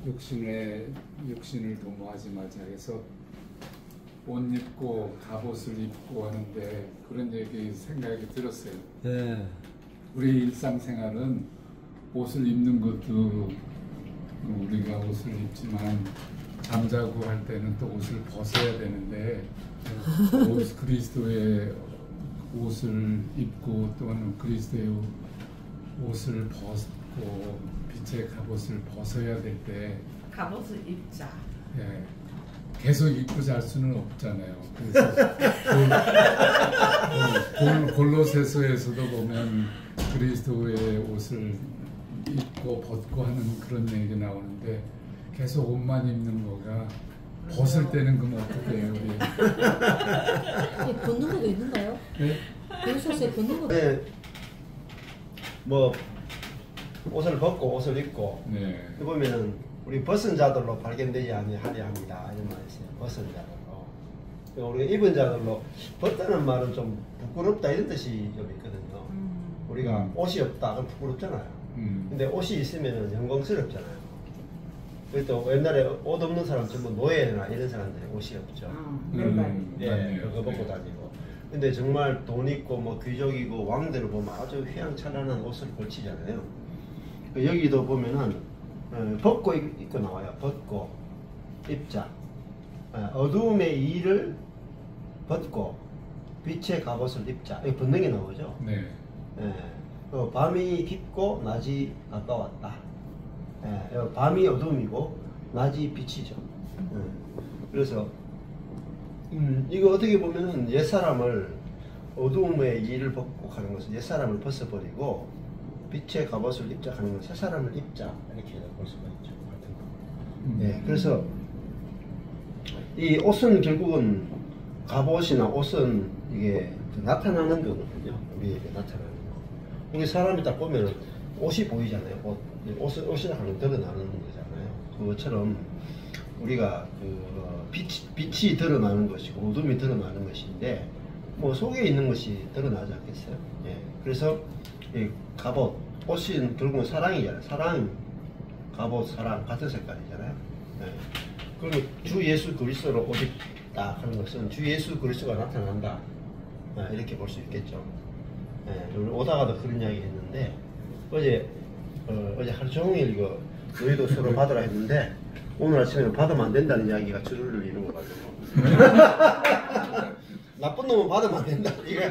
육신을 도모하지 말자 해서 옷 입고 갑옷을 입고 하는데 그런 생각이 들었어요. 예. 우리 일상생활은 옷을 입는 것도 우리가 옷을 입지만 잠자고 할 때는 또 옷을 벗어야 되는데 그리스도의 옷을 입고 또는 그리스도의 옷을 벗고 빛의 갑옷을 벗어야 될 때 갑옷을 입자. 예, 계속 입고 잘 수는 없잖아요. 그래서 골로새서에서도 보면 그리스도의 옷을 입고 벗고 하는 그런 얘기 나오는데 계속 옷만 입는 거가 벗을 때는 그럼 어떻게 해요? 벗는 것도 있는가요? 네? 골로새서에 벗는 것도 네. 뭐 옷을 벗고 옷을 입고 네. 보면은 우리 벗은 자들로 발견되지 아니하려 합니다. 이런 말이 있어요. 벗은 자들로. 우리가 입은 자들로 벗다는 말은 좀 부끄럽다 이런 뜻이 좀 있거든요. 우리가 옷이 없다 그럼 부끄럽잖아요. 근데 옷이 있으면 영광스럽잖아요. 또 옛날에 옷 없는 사람 전부 노예나 이런 사람들이 옷이 없죠. 예, 그거 벗고 다니고. 근데 정말 돈 있고 뭐 귀족이고 왕들을 보면 아주 휘황찬란한 옷을 걸치잖아요. 여기도 보면은 벗고 입고 나와요. 벗고 입자. 어두움의 일을 벗고 빛의 갑옷을 입자. 이거 벗는 게 나오죠. 네. 밤이 깊고 낮이 가까웠다. 밤이 어둠이고 낮이 빛이죠. 그래서 이거 어떻게 보면은 옛사람을 어두움의 일을 벗고 가는 것은 옛사람을 벗어버리고 빛의 갑옷을 입자 하는 건 새사람을 입자 이렇게 볼 수가 있죠. 네, 그래서 이 옷은 결국은 갑옷이나 옷은 이게 나타나는 거거든요. 우리에게 나타나는 거. 우리 사람이 딱 보면 옷이 보이잖아요. 옷이라 하면 드러나는 거잖아요. 그것처럼 우리가 빛이 드러나는 것이고 어둠이 드러나는 것인데 뭐 속에 있는 것이 드러나지 않겠어요? 예. 그래서 이 갑옷, 옷은 결국은 사랑이잖아요. 사랑, 갑옷, 사랑 같은 색깔이잖아요. 예. 그리고 주 예수 그리스도로 옷 입다 하는 것은 주 예수 그리스도가 나타난다. 이렇게 볼 수 있겠죠. 예. 우리 오다가도 그런 이야기 했는데 어제 하루 종일 이거 너희도 서로 받으라 했는데 오늘 아침에 받으면 안 된다는 이야기가 주를 이루어 가지고 나쁜 놈은 받으면 안 된다 이거.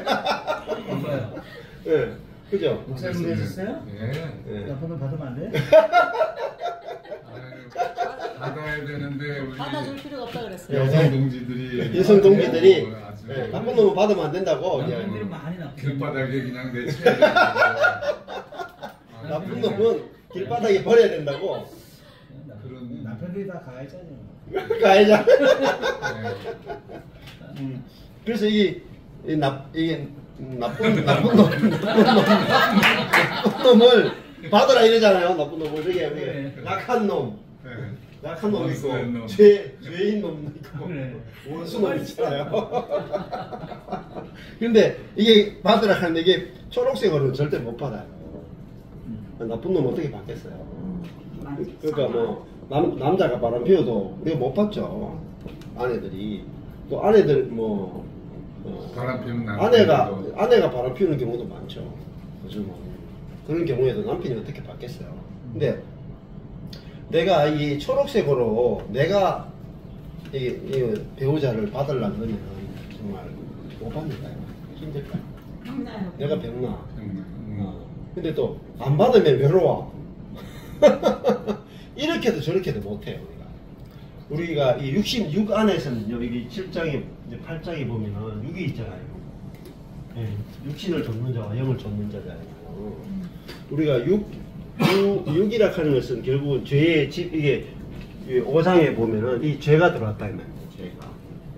예, 그죠? 목사님 그러셨어요? 예. 나쁜 놈 받으면 안 돼? 받아야 되는데 우리 받아줄 필요가 없다 그랬어요. 여성 동지들이 예, 나쁜 놈은 받으면 안 된다고. 남편들은 많이 나쁜 길바닥에 그냥 내쳐야 된다고. 나쁜 놈은 길바닥에 버려야 된다고. 그런 남편들이 다 가해자죠. 가해자. 그래서 이게 나쁜 놈을 받으라 이러잖아요. 나쁜 놈을 저게 약한 놈, 약한 놈 있고 죄인 놈 있고 원수 놈 있잖아요. 근데 이게 받으라 하는데 이게 초록색으로는 절대 못 받아요. 나쁜 놈 어떻게 받겠어요? 그러니까 뭐 남자가 바람 피워도 우리가 못 받죠. 아내들이 또 아내들 뭐 바람 피우는 아내가 바람 피우는 경우도 많죠. 요즘은 그런 경우에도 남편이 어떻게 받겠어요? 근데 내가 이 초록색으로 내가 이 배우자를 받으려면 정말 못 받는다요. 힘들까요? 내가 병나. 근데 또 안 받으면 외로워. 이렇게도 저렇게도 못해요. 우리가 이 66 안에서는 여기 7장에 8장에 보면은 6이 있잖아요. 네, 육신을 좇는 자와 영을 좇는 자잖아요. 우리가 6이라 하는 것은 결국은 죄의 집, 이게 5장에 보면은 이 죄가 들어왔다 이 말이에요. 죄가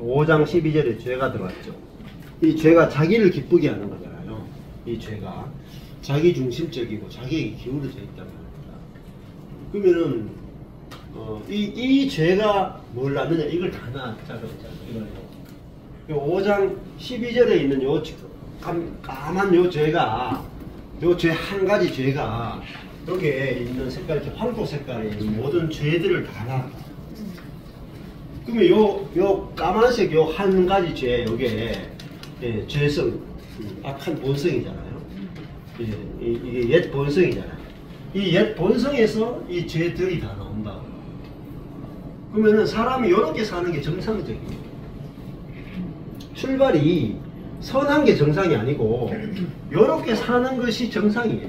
5장 12절에 죄가 들어왔죠. 이 죄가 자기를 기쁘게 하는 거잖아요. 이 죄가 자기 중심적이고 자기에게 기울어져 있단 말입니다. 그러면은 이 죄가 뭘 낳느냐 이걸 다 낳자고 했잖아요. 이거요. 5장 12절에 있는 요 까만 요 죄가 요 죄 한 가지 죄가 여기에 있는 색깔, 이렇게 황토 색깔에 있는 모든 죄들을 다 나. 그러면 요 까만색 요 한 가지 죄, 요게 예, 죄성, 악한 본성이잖아요. 이게 옛 본성이잖아요. 이 옛 본성에서 이 죄들이 다 나온다. 그러면은 사람이 이렇게 사는 게 정상적이에요. 출발이 선한 게 정상이 아니고 이렇게 사는 것이 정상이에요.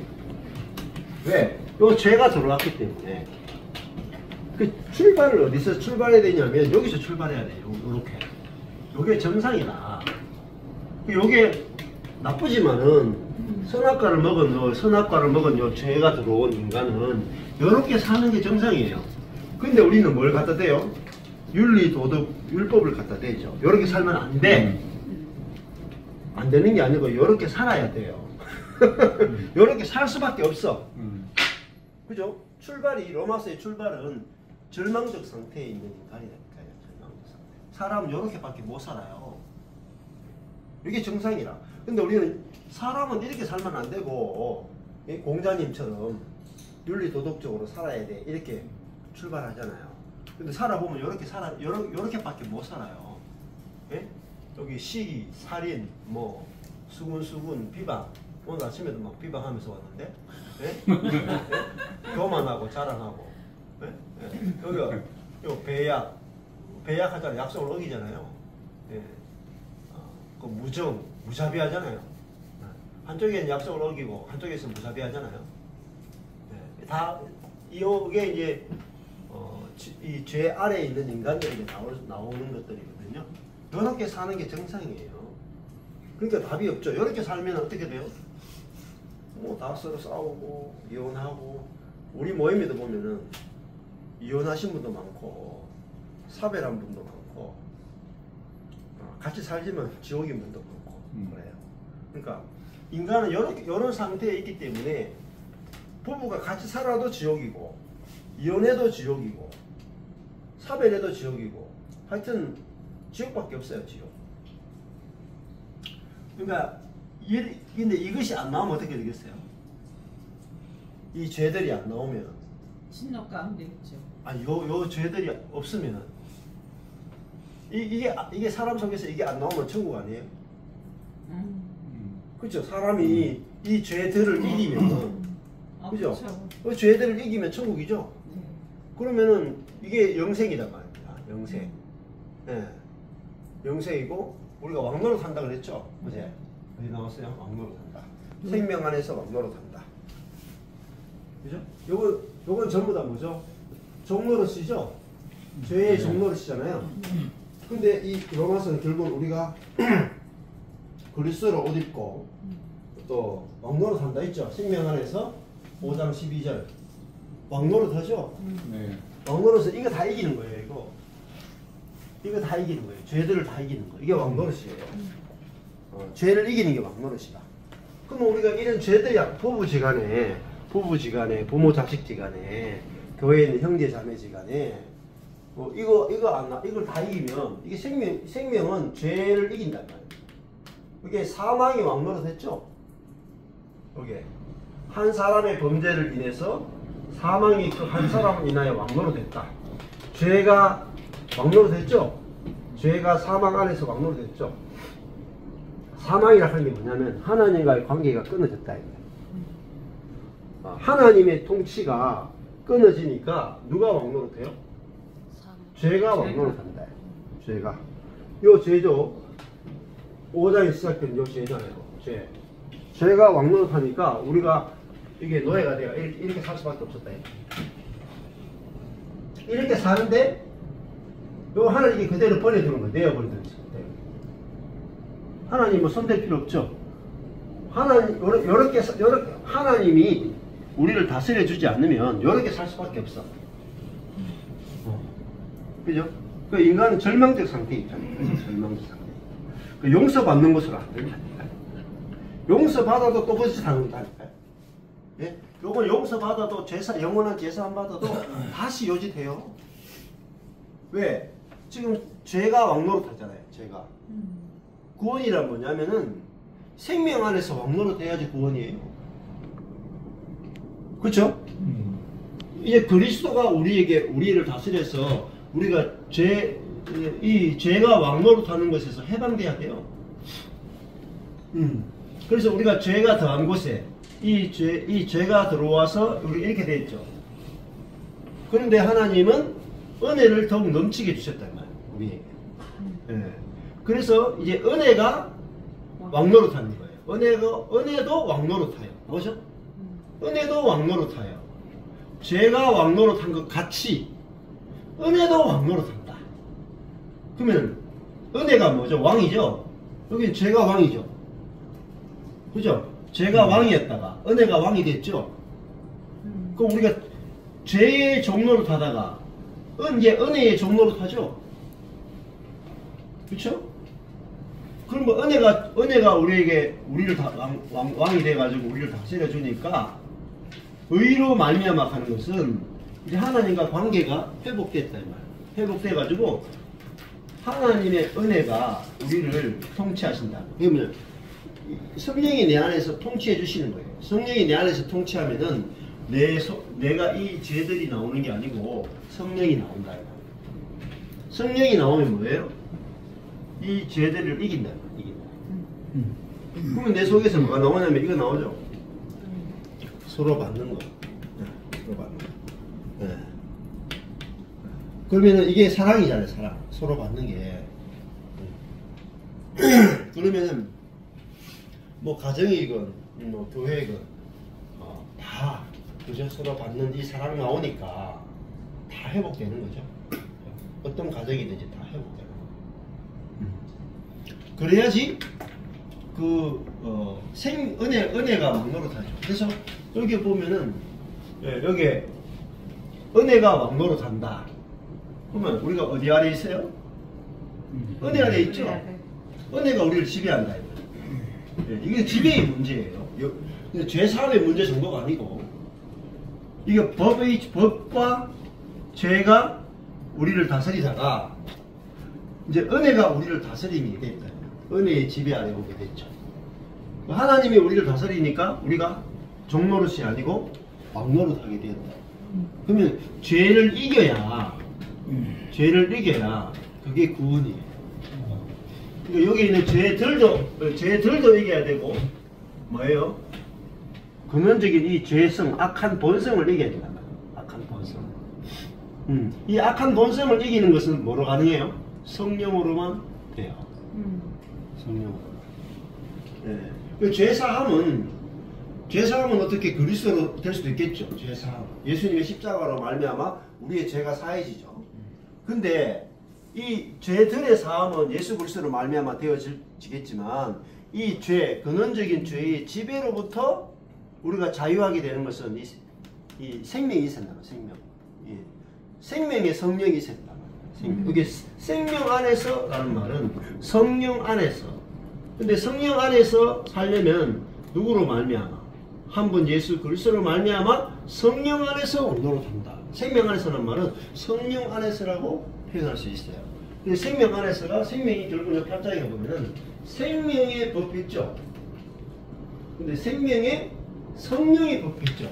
왜? 요 죄가 들어왔기 때문에. 그 출발을 어디서 출발해야 되냐면 여기서 출발해야 돼요. 요렇게. 요게 정상이다. 요게 나쁘지만은 선악과를 먹은 요 죄가 들어온 인간은 요렇게 사는 게 정상이에요. 근데 우리는 뭘 갖다 대요? 윤리, 도덕, 율법을 갖다 대죠. 요렇게 살면 안 돼. 안 되는 게 아니고 요렇게 살아야 돼요. 요렇게 살 수밖에 없어. 그죠? 출발이, 로마서의 출발은 절망적 상태에 있는 인간이라니까요. 절망적 상태. 사람은 요렇게밖에 못 살아요. 이게 정상이라. 근데 우리는 사람은 이렇게 살면 안 되고 공자님처럼 윤리 도덕적으로 살아야 돼. 이렇게 출발하잖아요. 근데 살아보면 요렇게밖에 못 살아요. 예? 여기 시기, 살인, 뭐 수군, 비방. 오늘 아침에도 막 비방하면서 왔는데, 예? 교만하고 자랑하고, 예? 예? 여기가 요 배약하잖아요. 약속을 어기잖아요. 예. 그 무자비하잖아요. 한쪽에는 약속을 어기고 한쪽에서는 무자비하잖아요. 예. 다 이게 이제 이 죄 아래에 있는 인간들에게 나오는 것들이거든요. 이렇게 사는 게 정상이에요. 그러니까 답이 없죠. 이렇게 살면 어떻게 돼요? 뭐 다 서로 싸우고 이혼하고, 우리 모임에도 보면은 이혼하신 분도 많고 사별한 분도 많고 같이 살지만 지옥인 분도 많고 그래요. 그러니까 인간은 이런 상태에 있기 때문에 부부가 같이 살아도 지옥이고 이혼해도 지옥이고 사별해도 지옥이고 하여튼 지옥밖에 없어요. 지옥. 그러니까 근데 이것이 안 나오면 어떻게 되겠어요? 이 죄들이 안 나오면 신노가 안 되겠죠. 요 죄들이 없으면은 이게 사람 속에서 이게 안 나오면 천국 아니에요? 그렇죠. 사람이 이 죄들을 이기면 그죠? 그 죄들을 이기면 천국이죠. 네. 그러면은 이게 영생이란 말입니다. 영생. 예. 영생이고 우리가 왕노릇 한다 그랬죠? 어제 어디 나왔어요? 왕노릇 한다. 생명 안에서 왕노릇 한다. 그죠? 요건 전부 다 뭐죠? 종노릇이죠? 죄의 종노릇이잖아요. 근데 이 로마서는 결국 우리가 그리스도로 옷 입고 또 왕노릇 한다 있죠? 생명 안에서 5장 12절 왕노릇 하죠? 네. 왕노릇은 이거 다 이기는 거예요. 이거 다 이기는 거예요. 죄들을 다 이기는 거. 이게 왕노릇이에요. 죄를 이기는 게 왕노릇이다. 그럼 우리가 이런 죄들이 부부지간에 부모 자식지간에 교회에 있는 형제 자매지간에 이걸 다 이기면 이게 생명은 죄를 이긴단 말이에요. 이게 사망이 왕노릇했죠. 이게 한 사람의 범죄를 인해서 사망이 그 한 사람을 인하여 왕노릇했다. 죄가 왕노릇했죠. 죄가 사망 안에서 왕노릇했죠. 사망이라 하는 게 뭐냐면 하나님과의 관계가 끊어졌다. 하나님의 통치가 끊어지니까 누가 왕노릇해요? 죄가 왕노릇한다. 죄가. 요 죄죠. 5장에 시작된 요 죄잖아요. 죄. 죄가 왕노릇하니까 우리가 이게 노예가 돼요. 이렇게 살 수밖에 없었다. 이렇게 사는데 요 하나님이 그대로 버려두는 거예요. 내어버리든지. 하나님은 손댈 필요 없죠. 요렇게 하나님이 우리를 다스려 주지 않으면 요렇게 살 수밖에 없어. 그죠? 그 인간은 절망적 상태에 있잖아요. 절망적 상태. 그 용서받는 것으로 안 된다니까요. 용서받아도 또 그것이 당한다니까요. 예? 요건 용서받아도 영원한 제사 안 받아도 다시 요짓해요. 왜? 지금 죄가 왕노릇 하잖아요. 죄가. 구원이란 뭐냐면은 생명 안에서 왕노릇 해야지 구원이에요. 그렇죠? 이제 그리스도가 우리를 다스려서 우리가 이 죄가 왕노릇하는 것에서 해방돼야 돼요. 그래서 우리가 죄가 더한 곳에 이 죄가 들어와서 우리 이렇게 돼 있죠. 그런데 하나님은 은혜를 더욱 넘치게 주셨단 말이에요. 우리에게. 예. 그래서 이제 은혜가 왕노릇하는 거예요. 은혜도 왕노릇하여. 뭐죠? 은혜도 왕노릇하여. 죄가 왕노릇한 것 같이 은혜도 왕노릇한다. 그러면 은혜가 뭐죠? 왕이죠. 여기 죄가 왕이죠. 그죠? 죄가 왕이었다가 은혜가 왕이 됐죠. 그럼 우리가 죄의 종노릇 하다가 이제 은혜의 종노릇 하죠. 그렇죠? 그럼 뭐 은혜가 우리에게 우리를 왕이 돼가지고 우리를 다스려 주니까 의로 말미암아 하는 것은 이제 하나님과 관계가 회복됐다 이 말. 회복돼가지고 하나님의 은혜가 우리를 통치하신다. 그러면 성령이 내 안에서 통치해 주시는 거예요. 성령이 내 안에서 통치하면은 내가 이 죄들이 나오는 게 아니고 성령이 나온다. 성령이 나오면 뭐예요? 이 죄들을 이긴다. 그러면 내 속에서 뭐가 나오냐면 이거 나오죠. 서로 받는 거. 서로 받는 거. 네. 그러면은 이게 사랑이잖아요. 사랑. 서로 받는 게. 그러면은 뭐 가정이건 뭐 교회건 다 그저 서로 받는 이 사랑 나오니까 다 회복되는 거죠. 어떤 가정이든지 다 회복되는 거. 그래야지 은혜가 왕노릇하죠. 그래서 여기 보면은 여기 은혜가 왕노릇한다. 그러면 우리가 어디 아래 있어요? 은혜 아래 있죠. 은혜가 우리를 지배한다. 이게 지배의 문제예요. 죄 사함의 문제 정도가 아니고 이게 법과 죄가 우리를 다스리다가 이제 은혜가 우리를 다스림이 됐다. 은혜의 지배 아래 오게 됐죠. 하나님이 우리를 다스리니까 우리가 종노릇이 아니고 왕노릇하게 되었다. 그러면 죄를 이겨야 그게 구원이에요. 그러니까 여기 있는 죄들도 이겨야 되고 뭐예요? 근원적인 이 죄성, 악한 본성을 이겨야 된단 말이에요. 악한 본성. 이 악한 본성을 이기는 것은 뭐로 가능해요? 성령으로만 돼요. 성령으로. 네. 그 죄사함은 어떻게 그리스도로 될 수도 있겠죠. 죄사함. 예수님의 십자가로 말미암아 우리의 죄가 사해지죠. 근데 이 죄들의 사함은 예수 그리스도로 말미암아 되어지겠지만 이 죄, 근원적인 죄의 지배로부터 우리가 자유하게 되는 것은 이 생명이 있었나 봐요. 생명. 예. 생명의 성령이 있었다. 이게 생명 안에서라는 말은 성령 안에서. 근데 성령 안에서 살려면 누구로 말미암아? 한 분 예수 그리스도로 말미암아 성령 안에서 노릇한다. 생명 안에서라는 말은 성령 안에서라고 표현할 수 있어요. 근데 생명 안에서가 생명이 결국 8장에 보면은 생명의 법이 있죠. 근데 생명의 성령의 법이 있죠.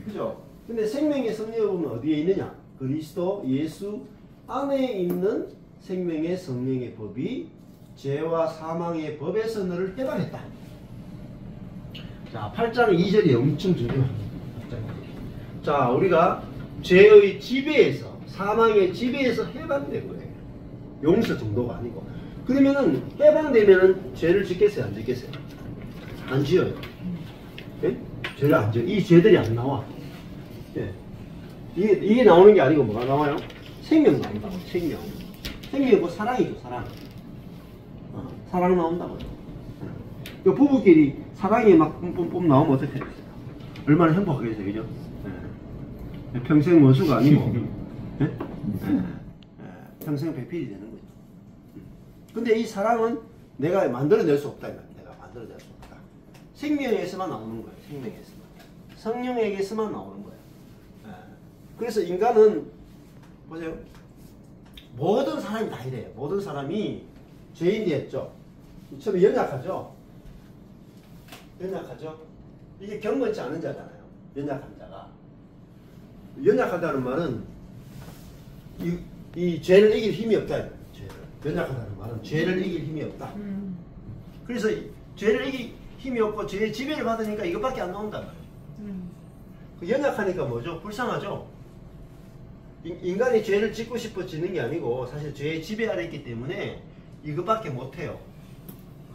그죠? 근데 생명의 성령의 법은 어디에 있느냐? 그리스도 예수 안에 있는 생명의 성령의 법이 죄와 사망의 법에서 너를 해방했다. 자, 8장 2절이 엄청 중요합니다. 자, 우리가 죄의 지배에서, 사망의 지배에서 해방된 거예요. 용서 정도가 아니고. 그러면은 해방되면은 죄를 짓겠어요, 안 짓겠어요? 안 지어요. 예? 죄를 안 지어. 이 죄들이 안 나와. 예. 이게 나오는 게 아니고 뭐가 나와요? 생명 나온다고. 생명. 생명이고 사랑이죠, 사랑. 사랑 나온다고요. 부부끼리 사랑이 막 뿜뿜뿜 나오면 어떻게 되겠어요? 얼마나 행복하겠어요, 그죠? 네. 평생 원수가 아니고, 네? 평생 배필이 되는 거죠. 근데 이 사랑은 내가 만들어낼 수 없다, 내가 만들어낼 수 없다. 생명에서만 나오는 거예요, 생명에서만. 성령에게서만 나오는 거예요. 네. 그래서 인간은, 보세요. 모든 사람이 다 이래요. 모든 사람이 죄인이었죠. 처음에 연약하죠. 연약하죠. 이게 경건치 않은 자잖아요. 연약한 자가. 연약하다는 말은 이 죄를 이길 힘이 없다. 죄를. 연약하다는 말은 죄를 이길 힘이 없다. 그래서 죄를 이길 힘이 없고 죄의 지배를 받으니까 이것밖에 안 나온단 말이에요. 그 연약하니까 뭐죠? 불쌍하죠. 인간이 죄를 짓고 싶어 짓는 게 아니고 사실 죄의 지배 아래 있기 때문에 이것밖에 못해요.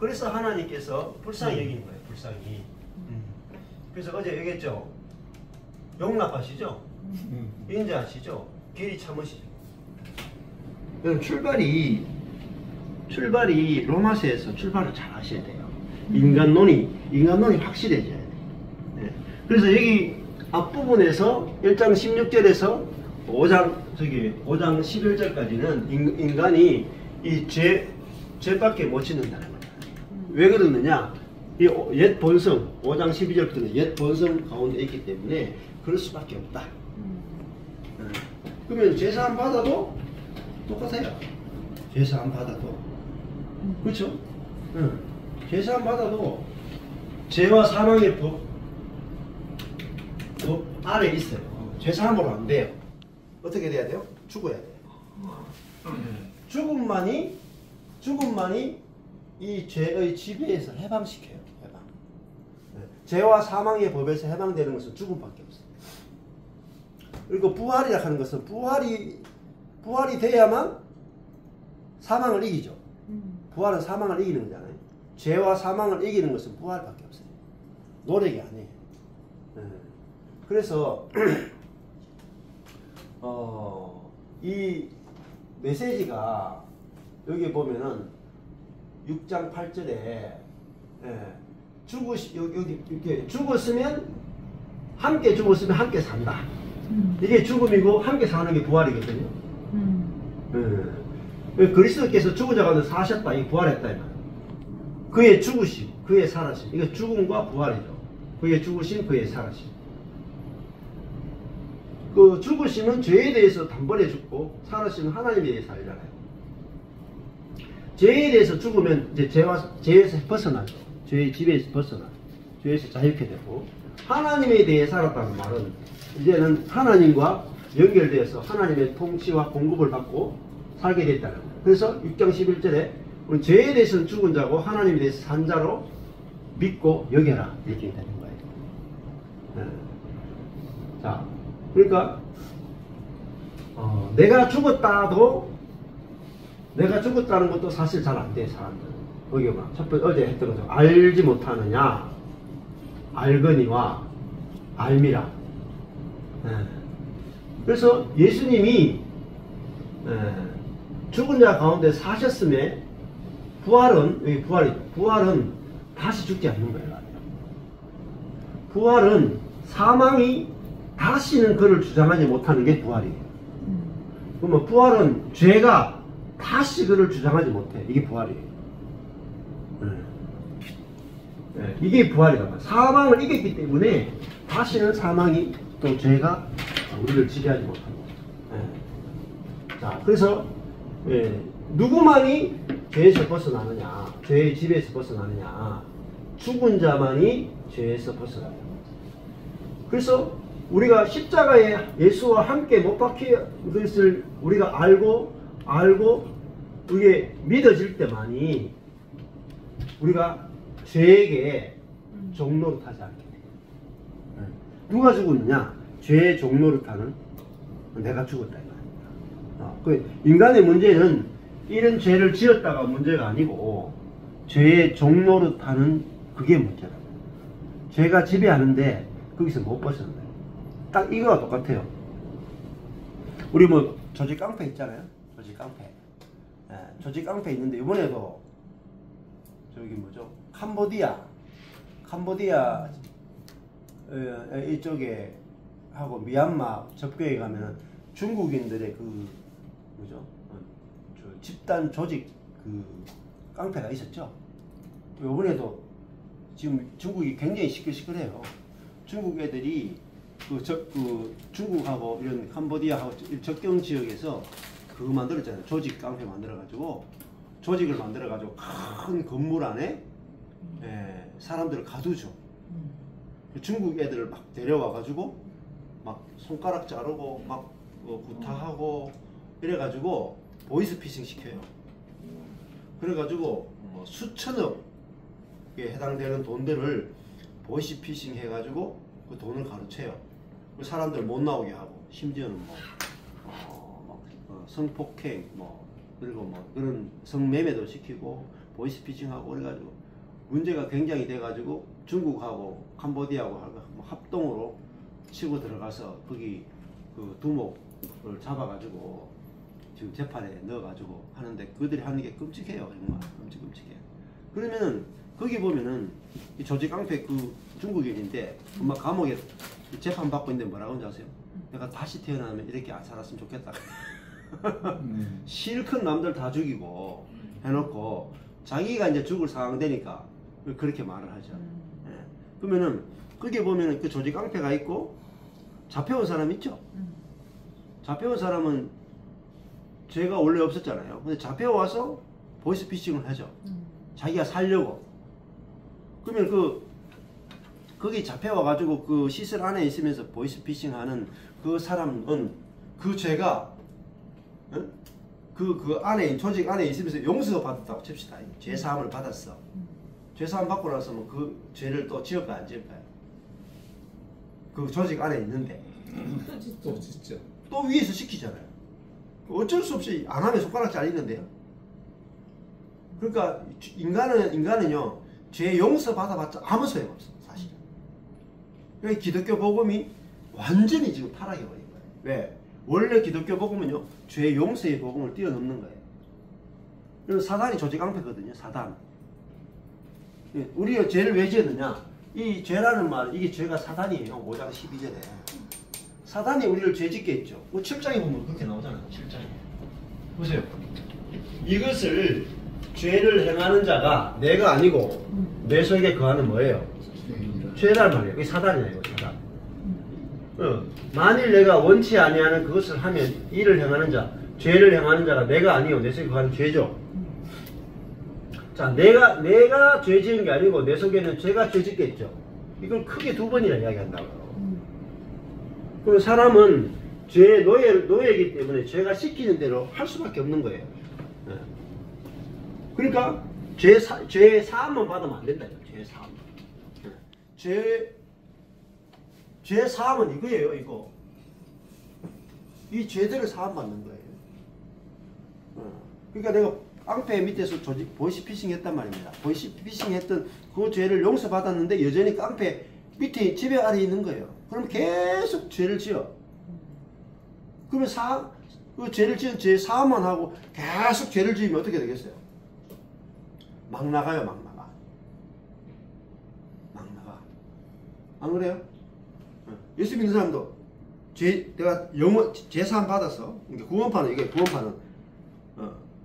그래서 하나님께서 불쌍히 여긴 거예요. 불쌍히. 그래서 어제 얘기했죠. 용납하시죠? 인자하시죠? 길이 참으시죠? 여러분 출발이 로마서에서 출발을 잘 하셔야 돼요. 인간론이 확실해져야 돼요. 네. 그래서 여기 앞부분에서 1장 16절에서 5장 11절까지는 인간이 이 죄밖에 못 짓는다는 거예요. 왜 그러느냐? 이 옛 본성, 5장 12절부터는 옛 본성 가운데 있기 때문에 그럴 수밖에 없다. 그러면 제사함 받아도 똑같아요. 제사함 받아도. 그렇죠? 제사함 받아도 죄와 사망의 법 아래 있어요. 제사함으로 안 돼요. 어떻게 돼야 돼요? 죽어야 돼요. 죽음만이 이 죄의 지배에서 해방시켜요. 해방. 죄와 사망의 법에서 해방되는 것은 죽음밖에 없어요. 그리고 부활이라 하는 것은 부활이 돼야만 사망을 이기죠. 부활은 사망을 이기는 거잖아요. 죄와 사망을 이기는 것은 부활밖에 없어요. 노력이 아니에요. 그래서 이 메시지가 여기 보면은 6장 8절에 여기 이렇게 죽었으면 함께 죽었으면 함께 산다. 이게 죽음이고 함께 사는 게 부활이거든요. 그리스도께서 죽은 자 가운데 사셨다. 이 부활했다. 이 말. 그의 죽으심, 그의 살아심. 이거 죽음과 부활이죠. 그의 죽으심, 그의 살아심. 그 죽으심은 죄에 대해서 단번에 죽고 살아심은 하나님에 대해서 살잖아요. 죄에 대해서 죽으면 이제 죄에서 벗어나죠. 죄의 지배에서 벗어나죠. 죄에서 자유케 되고, 하나님에 대해 살았다는 말은 이제는 하나님과 연결되어서 하나님의 통치와 공급을 받고 살게 됐다는 거예요. 그래서 6장 11절에 우리 죄에 대해서는 죽은 자고 하나님에 대해서 산 자로 믿고 여겨라 이렇게 되는 거예요. 자, 그러니까 내가 죽었다는 것도 사실 잘 안 돼. 사람들은 여기 봐. 어제 했던 거죠. 알지 못하느냐 알거니와 알미라. 그래서 예수님이 죽은 자 가운데 사셨음에 부활은 다시 죽지 않는 거예요. 부활은 사망이 다시는 그를 주장하지 못하는 게 부활이에요. 그러면 부활은 죄가 다시 그를 주장하지 못해. 이게 부활이에요. 이게 부활이란 말이에요. 사망을 이겼기 때문에 다시는 사망이 또 죄가 우리를 지배하지 못합니다. 자, 그래서 누구만이 죄에서 벗어나느냐, 죄의 지배에서 벗어나느냐, 죽은 자만이 죄에서 벗어나는 겁니다. 그래서 우리가 십자가에 예수와 함께 못 박힌 것을 우리가 알고 그게 믿어질 때만이 우리가 죄에게 종노릇하지 않게 돼요. 누가 죽었느냐? 죄의 종노릇하는 내가 죽었다 이 말입니다. 인간의 문제는 이런 죄를 지었다가 문제가 아니고 죄의 종노릇하는 그게 문제다. 죄가 지배하는데 거기서 못 벗어난다. 딱 이거와 똑같아요. 우리 뭐 조직 깡패 있잖아요. 조직 깡패. 조직 깡패 있는데 이번에도 저기 뭐죠? 캄보디아 이쪽에 하고 미얀마 접경에 가면은 중국인들의 그 뭐죠? 집단 조직 그 깡패가 있었죠. 이번에도 지금 중국이 굉장히 시끌시끌해요. 중국 애들이 중국하고 이런 캄보디아하고 접경 지역에서 그거 만들었잖아요. 조직 깡패 만들어가지고 조직을 만들어가지고 큰 건물 안에 사람들을 가두죠. 중국 애들을 막 데려와 가지고 막 손가락 자르고 막 구타하고 이래가지고 보이스피싱 시켜요. 그래가지고 뭐 수천억에 해당되는 돈들을 보이스피싱 해가지고 그 돈을 가로채요. 그 사람들 못 나오게 하고 심지어는 성폭행 그리고 그런 성매매도 시키고 보이스피싱하고 그래가지고 문제가 굉장히 돼가지고 중국하고 캄보디아하고 합동으로 치고 들어가서 거기 그 두목을 잡아가지고 지금 재판에 넣어가지고 하는데 그들이 하는 게 끔찍해요. 정말 끔찍해요. 그러면은 거기 보면은 이 조지 깡패 그 중국인인데 엄마 감옥에 재판 받고 있는데 뭐라고 하는지 아세요? 내가 다시 태어나면 이렇게 안 살았으면 좋겠다. 실컷 남들 다 죽이고 해놓고 자기가 이제 죽을 상황 되니까 그렇게 말을 하죠. 예. 그러면은 거기에 보면은 그 조지 깡패가 있고 잡혀온 사람 있죠. 잡혀온 사람은 죄가 원래 없었잖아요. 근데 잡혀와서 보이스피싱을 하죠. 자기가 살려고. 그러면 거기 잡혀와가지고 그 시설 안에 있으면서 보이스피싱하는 그 사람은 그 죄가 그 안에 조직 안에 있으면서 용서 받았다고 칩시다. 죄 사함을 받았어. 죄 사함 받고 나서는 그 죄를 또 지을까 안 지을까요? 그 조직 안에 있는데 또 진짜 또 위에서 시키잖아요. 어쩔 수 없이 안 하면 손가락 잘리는데요. 그러니까 인간은요 죄 용서 받아봤자 아무 소용없어 사실. 그러니까 기독교 복음이 완전히 지금 타락해 버린 거예요. 왜? 원래 기독교 복음은요 죄 용서의 복음을 뛰어넘는 거예요. 그래서 사단이 조직 깡패거든요. 사단. 우리가 죄를 왜 지었느냐? 이 죄라는 말, 이게 죄가 사단이에요. 5장 12절에. 사단이 우리를 죄짓게 했죠. 7장에 보면 그렇게 나오잖아요. 7장에. 보세요. 이것을 죄를 행하는 자가 내가 아니고 내 속에 거하는 뭐예요? 죄란 말이에요. 이게 사단이에요. 사단. 만일 내가 원치 아니하는 그것을 하면 이를 행하는 자, 죄를 행하는 자가 내가 아니요 내 속에 거하는 죄죠. 자, 내가 죄 지은 게 아니고 내 속에는 죄가 죄 짓겠죠. 이걸 크게 두 번이나 이야기한다고요. 그럼 사람은 죄의 노예이기 때문에 죄가 시키는 대로 할 수밖에 없는 거예요. 그러니까 죄 사함만 받으면 안 된다. 죄 사함. 죄 사함은 이거예요. 이거. 이 죄들을 사함 받는 거예요. 그러니까 내가 깡패 밑에서 보이스피싱 했단 말입니다. 보이스피싱 했던 그 죄를 용서받았는데 여전히 깡패 밑에 지배 아래 있는 거예요. 그럼 계속 죄를 지어. 그러면 그 죄를 지은 죄 사함만 하고 계속 죄를 지으면 어떻게 되겠어요? 막 나가요, 막 나가. 막 나가. 안 그래요? 예수 믿는 사람도 내가 죄 사함 받았어. 그러니까 구원파는 이게 구원파는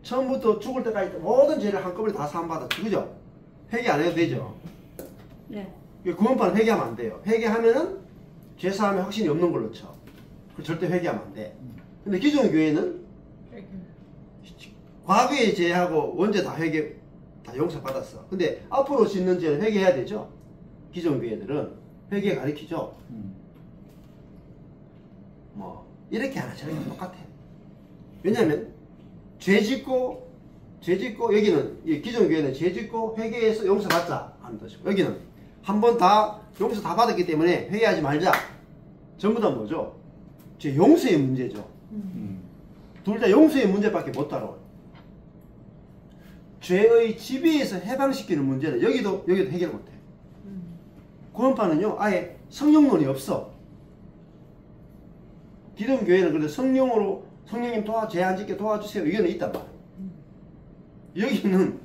처음부터 죽을 때까지 모든 죄를 한꺼번에 다 사함받았죠. 그죠? 회개 안 해도 되죠? 네. 구원파는 회개하면 안 돼요. 회개하면은 죄 사함에 확신이 없는 걸로 쳐. 절대 회개하면 안 돼. 근데 기존 교회는 과거의 죄하고 원죄 다 다 용서받았어. 근데 앞으로 짓는 죄는 회개해야 되죠? 기존 교회들은 회개 가르치죠? 이렇게 하나 저렇게 똑같아. 왜냐면 죄 짓고 여기는 기존 교회는 죄 짓고 회개해서 용서받자 하는 뜻이고 여기는 한 번 다 용서 다 받았기 때문에 회개하지 말자. 전부 다 뭐죠? 죄 용서의 문제죠. 둘 다 용서의 문제밖에 못 다뤄요. 죄의 지배에서 해방시키는 문제는 여기도 해결 못해. 구원파는요 아예 성령론이 없어. 기존 교회는 그래도 성령님 죄 안 짓게 도와주세요. 이거는 있단 말이에요. 여기는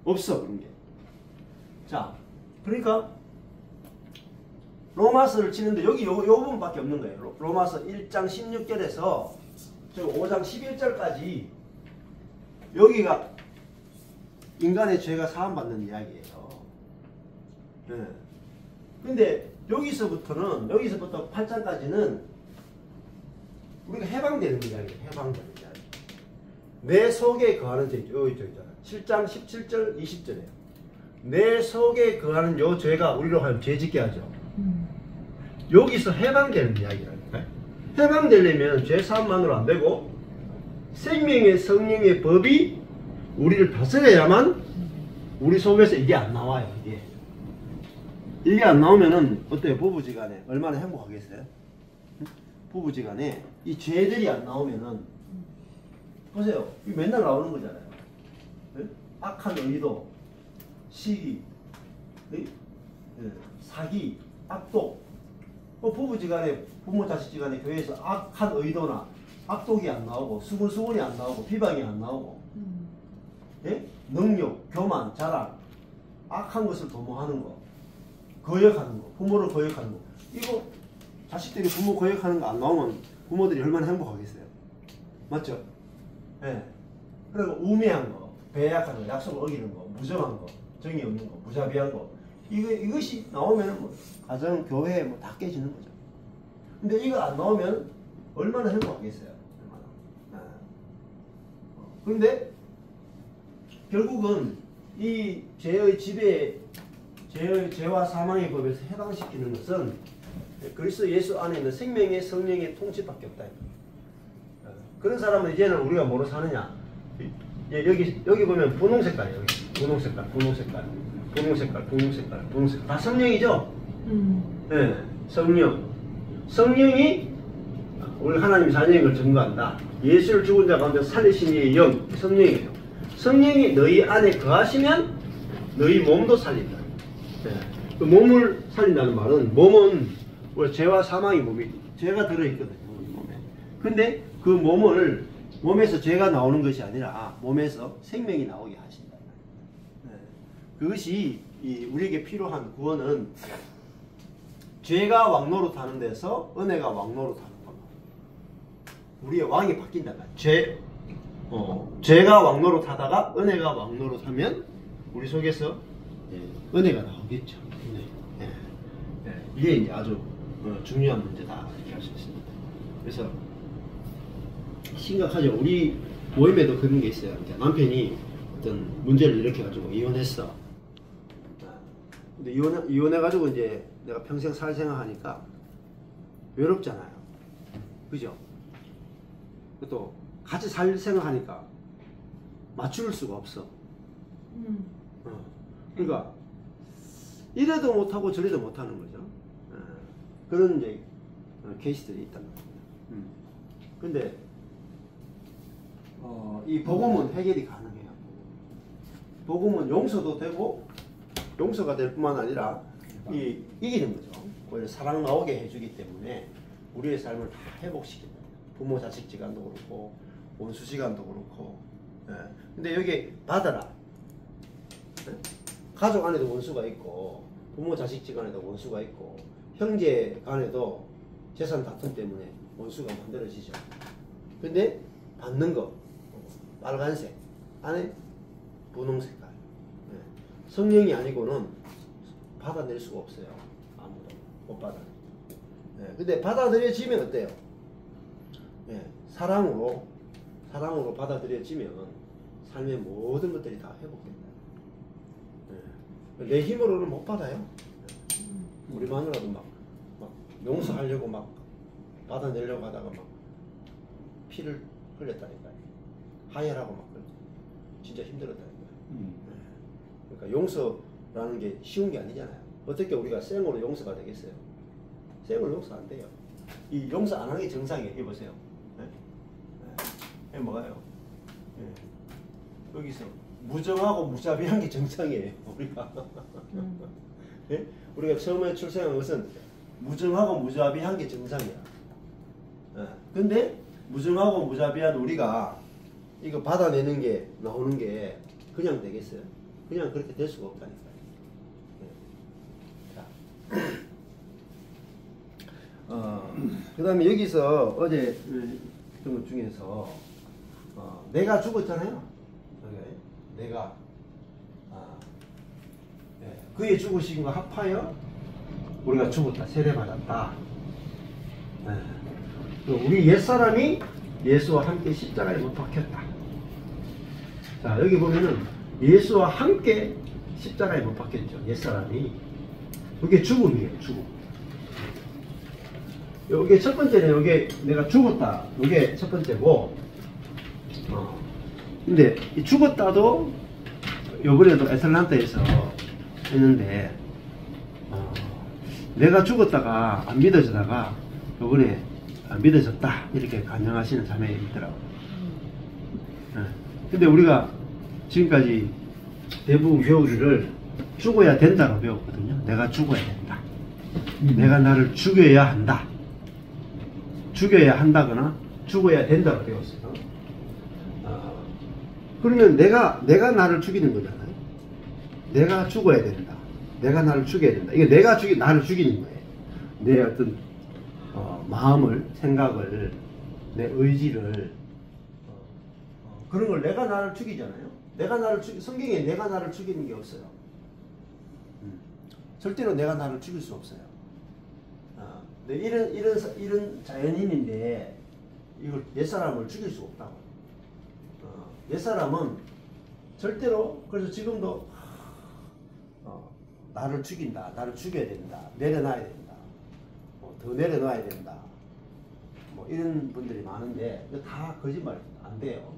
없어 그런 게. 자, 그러니까 로마서를 치는데 여기 요 부분밖에 없는 거예요. 로마서 1장 16절에서 5장 11절까지 여기가 인간의 죄가 사함받는 이야기예요. 네. 근데 여기서부터 8장까지는 우리가 해방되는 이야기예요. 해방되는 이야기. 내 속에 거하는 죄, 여기 있잖아. 7장 17절 20절이에요. 내 속에 거하는 요 죄가 우리로 하여금 죄짓게 하죠. 여기서 해방되는 이야기라니까. 해방되려면 죄 사함만으로 안 되고 생명의 성령의 법이 우리를 다스려야만 우리 속에서 이게 안 나와요. 이게 안 나오면은 어때요? 부부지간에 얼마나 행복하겠어요? 부부지간에 이 죄들이 안 나오면은 보세요. 이거 맨날 나오는 거잖아요. 네? 악한 의도, 시기, 네? 사기, 악독. 부부지간에 부모 자식지간에 교회에서 악한 의도나 악독이 안 나오고 수군수군이 안 나오고 비방이 안 나오고 예? 능욕, 교만, 자랑, 악한 것을 도모하는 거, 거역하는 거, 부모를 거역하는 거. 이거 자식들이 부모 거역하는 거 안 나오면 부모들이 얼마나 행복하겠어요? 맞죠? 예. 그리고 우매한 거, 배약한 거, 약속을 어기는 거, 무정한 거, 정이 없는 거, 무자비한 거. 이것이 나오면 뭐 가정, 교회 뭐 다 깨지는 거죠. 근데 이거 안 나오면 얼마나 행복하겠어요? 얼마나. 그런데 결국은 이 죄의 지배, 죄와 사망의 법에서 해방시키는 것은 그리스도 예수 안에 있는 생명의 성령의 통치밖에 없다. 그런 사람은 이제는 우리가 뭐로 사느냐? 여기 보면 분홍 색깔이에요. 여기. 분홍 색깔, 분홍 색깔, 분홍 색깔, 분홍 색깔, 분홍 색깔. 다 성령이죠? 네, 성령. 성령이 우리 하나님 자녀인 걸 증거한다. 예수를 죽은 자 가운데 살리신 이의 영, 성령이에요. 성령이 너희 안에 거하시면 너희 몸도 살린다. 네. 그 몸을 살린다는 말은 몸은 우리 죄와 사망의 몸이 죄가 들어있거든요. 우리 몸에. 근데 그 몸을 몸에서 죄가 나오는 것이 아니라 몸에서 생명이 나오게 하신다. 네. 그것이 우리에게 필요한 구원은 죄가 왕노릇 하는 데서 은혜가 왕노릇 하는 겁니다. 우리의 왕이 바뀐다. 죄가 왕노릇 하다가 은혜가 왕노릇 하면 우리 속에서 은혜가 나오겠죠. 이게 이제 아주 중요한 문제다 이렇게 할 수 있습니다. 그래서 심각하죠. 우리 모임에도 그런 게 있어요. 남편이 어떤 문제를 일으켜가지고 이혼했어. 근데 이혼해가지고 이제 내가 평생 살 생각하니까 외롭잖아요. 그죠? 또 같이 살 생각하니까 맞출 수가 없어. 그러니까 이래도 못하고 저래도 못하는 거죠. 그런 이제 케이스들이 있단 말입니다. 근데 이 복음은 해결이 가능해요. 복음은 용서도 되고 용서가 될 뿐만 아니라 이기는 거죠. 오히려 사랑 나오게 해주기 때문에 우리의 삶을 다 회복시킨다. 부모 자식 지간도 그렇고 원수 지간도 그렇고. 근데 여기 받아라. 가족 안에도 원수가 있고 부모 자식 지간에도 원수가 있고 형제 간에도 재산 다툼 때문에 원수가 만들어지죠. 근데 받는 거 빨간색 안에 분홍 색깔. 성령이 아니고는 받아낼 수가 없어요. 아무도 못 받아내. 근데 받아들여지면 어때요? 사랑으로 받아들여지면 삶의 모든 것들이 다 회복된다. 내 힘으로는 못 받아요. 우리 마누라도 막 용서하려고 막 받아내려고 하다가 막 피를 흘렸다니까요. 하혈하고 막 진짜 힘들었다니까요. 그러니까 용서라는 게 쉬운 게 아니잖아요. 어떻게 우리가 생으로 용서가 되겠어요? 생으로 용서 안 돼요. 이 용서 안 하는 게 정상이에요. 이거 보세요. 이게 뭐가요? 여기서 무정하고 무자비한 게 정상이에요. 우리가 우리가 처음에 출생한 것은 무정하고 무자비한 게 정상이야. 근데 무정하고 무자비한 우리가 이거 받아내는 게 나오는 게 그냥 되겠어요? 그냥 그렇게 될 수가 없다니까요. 그 다음에 여기서 어제 했던 것 중에서 내가 죽었잖아요. 내가 그의 죽으심과 합하여 우리가 죽었다, 세례받았다. 우리 옛사람이 예수와 함께 십자가에 못 박혔다. 자, 여기 보면은 예수와 함께 십자가에 못 박혔죠. 옛사람이. 그게 죽음이에요. 죽음. 요게 첫 번째는 요게 내가 죽었다. 요게 첫 번째고. 근데 이 죽었다도 요번에도 애틀란타에서 했는데 내가 죽었다가 안 믿어지다가 요번에 믿어졌다 이렇게 간증하시는 자매가 있더라고요. 근데 우리가 지금까지 대부분 교리를 죽어야 된다고 배웠거든요. 내가 죽어야 된다. 내가 나를 죽여야 한다. 죽여야 한다거나 죽어야 된다고 배웠어요. 그러면 내가 나를 죽이는 거잖아요. 내가 죽어야 된다. 내가 나를 죽여야 된다. 이게 내가 나를 죽이는 거예요. 내 어떤 마음을, 생각을, 내 의지를 그런 걸 내가 나를 죽이잖아요. 성경에 내가 나를 죽이는 게 없어요. 절대로 내가 나를 죽일 수 없어요. 이런 자연인인데 이걸 옛사람을 죽일 수 없다고. 옛사람은 절대로 그래서 지금도 나를 죽인다. 나를 죽여야 된다. 내려놔야 된다. 더 내려놔야 된다. 뭐 이런 분들이 많은데 다 거짓말 안 돼요.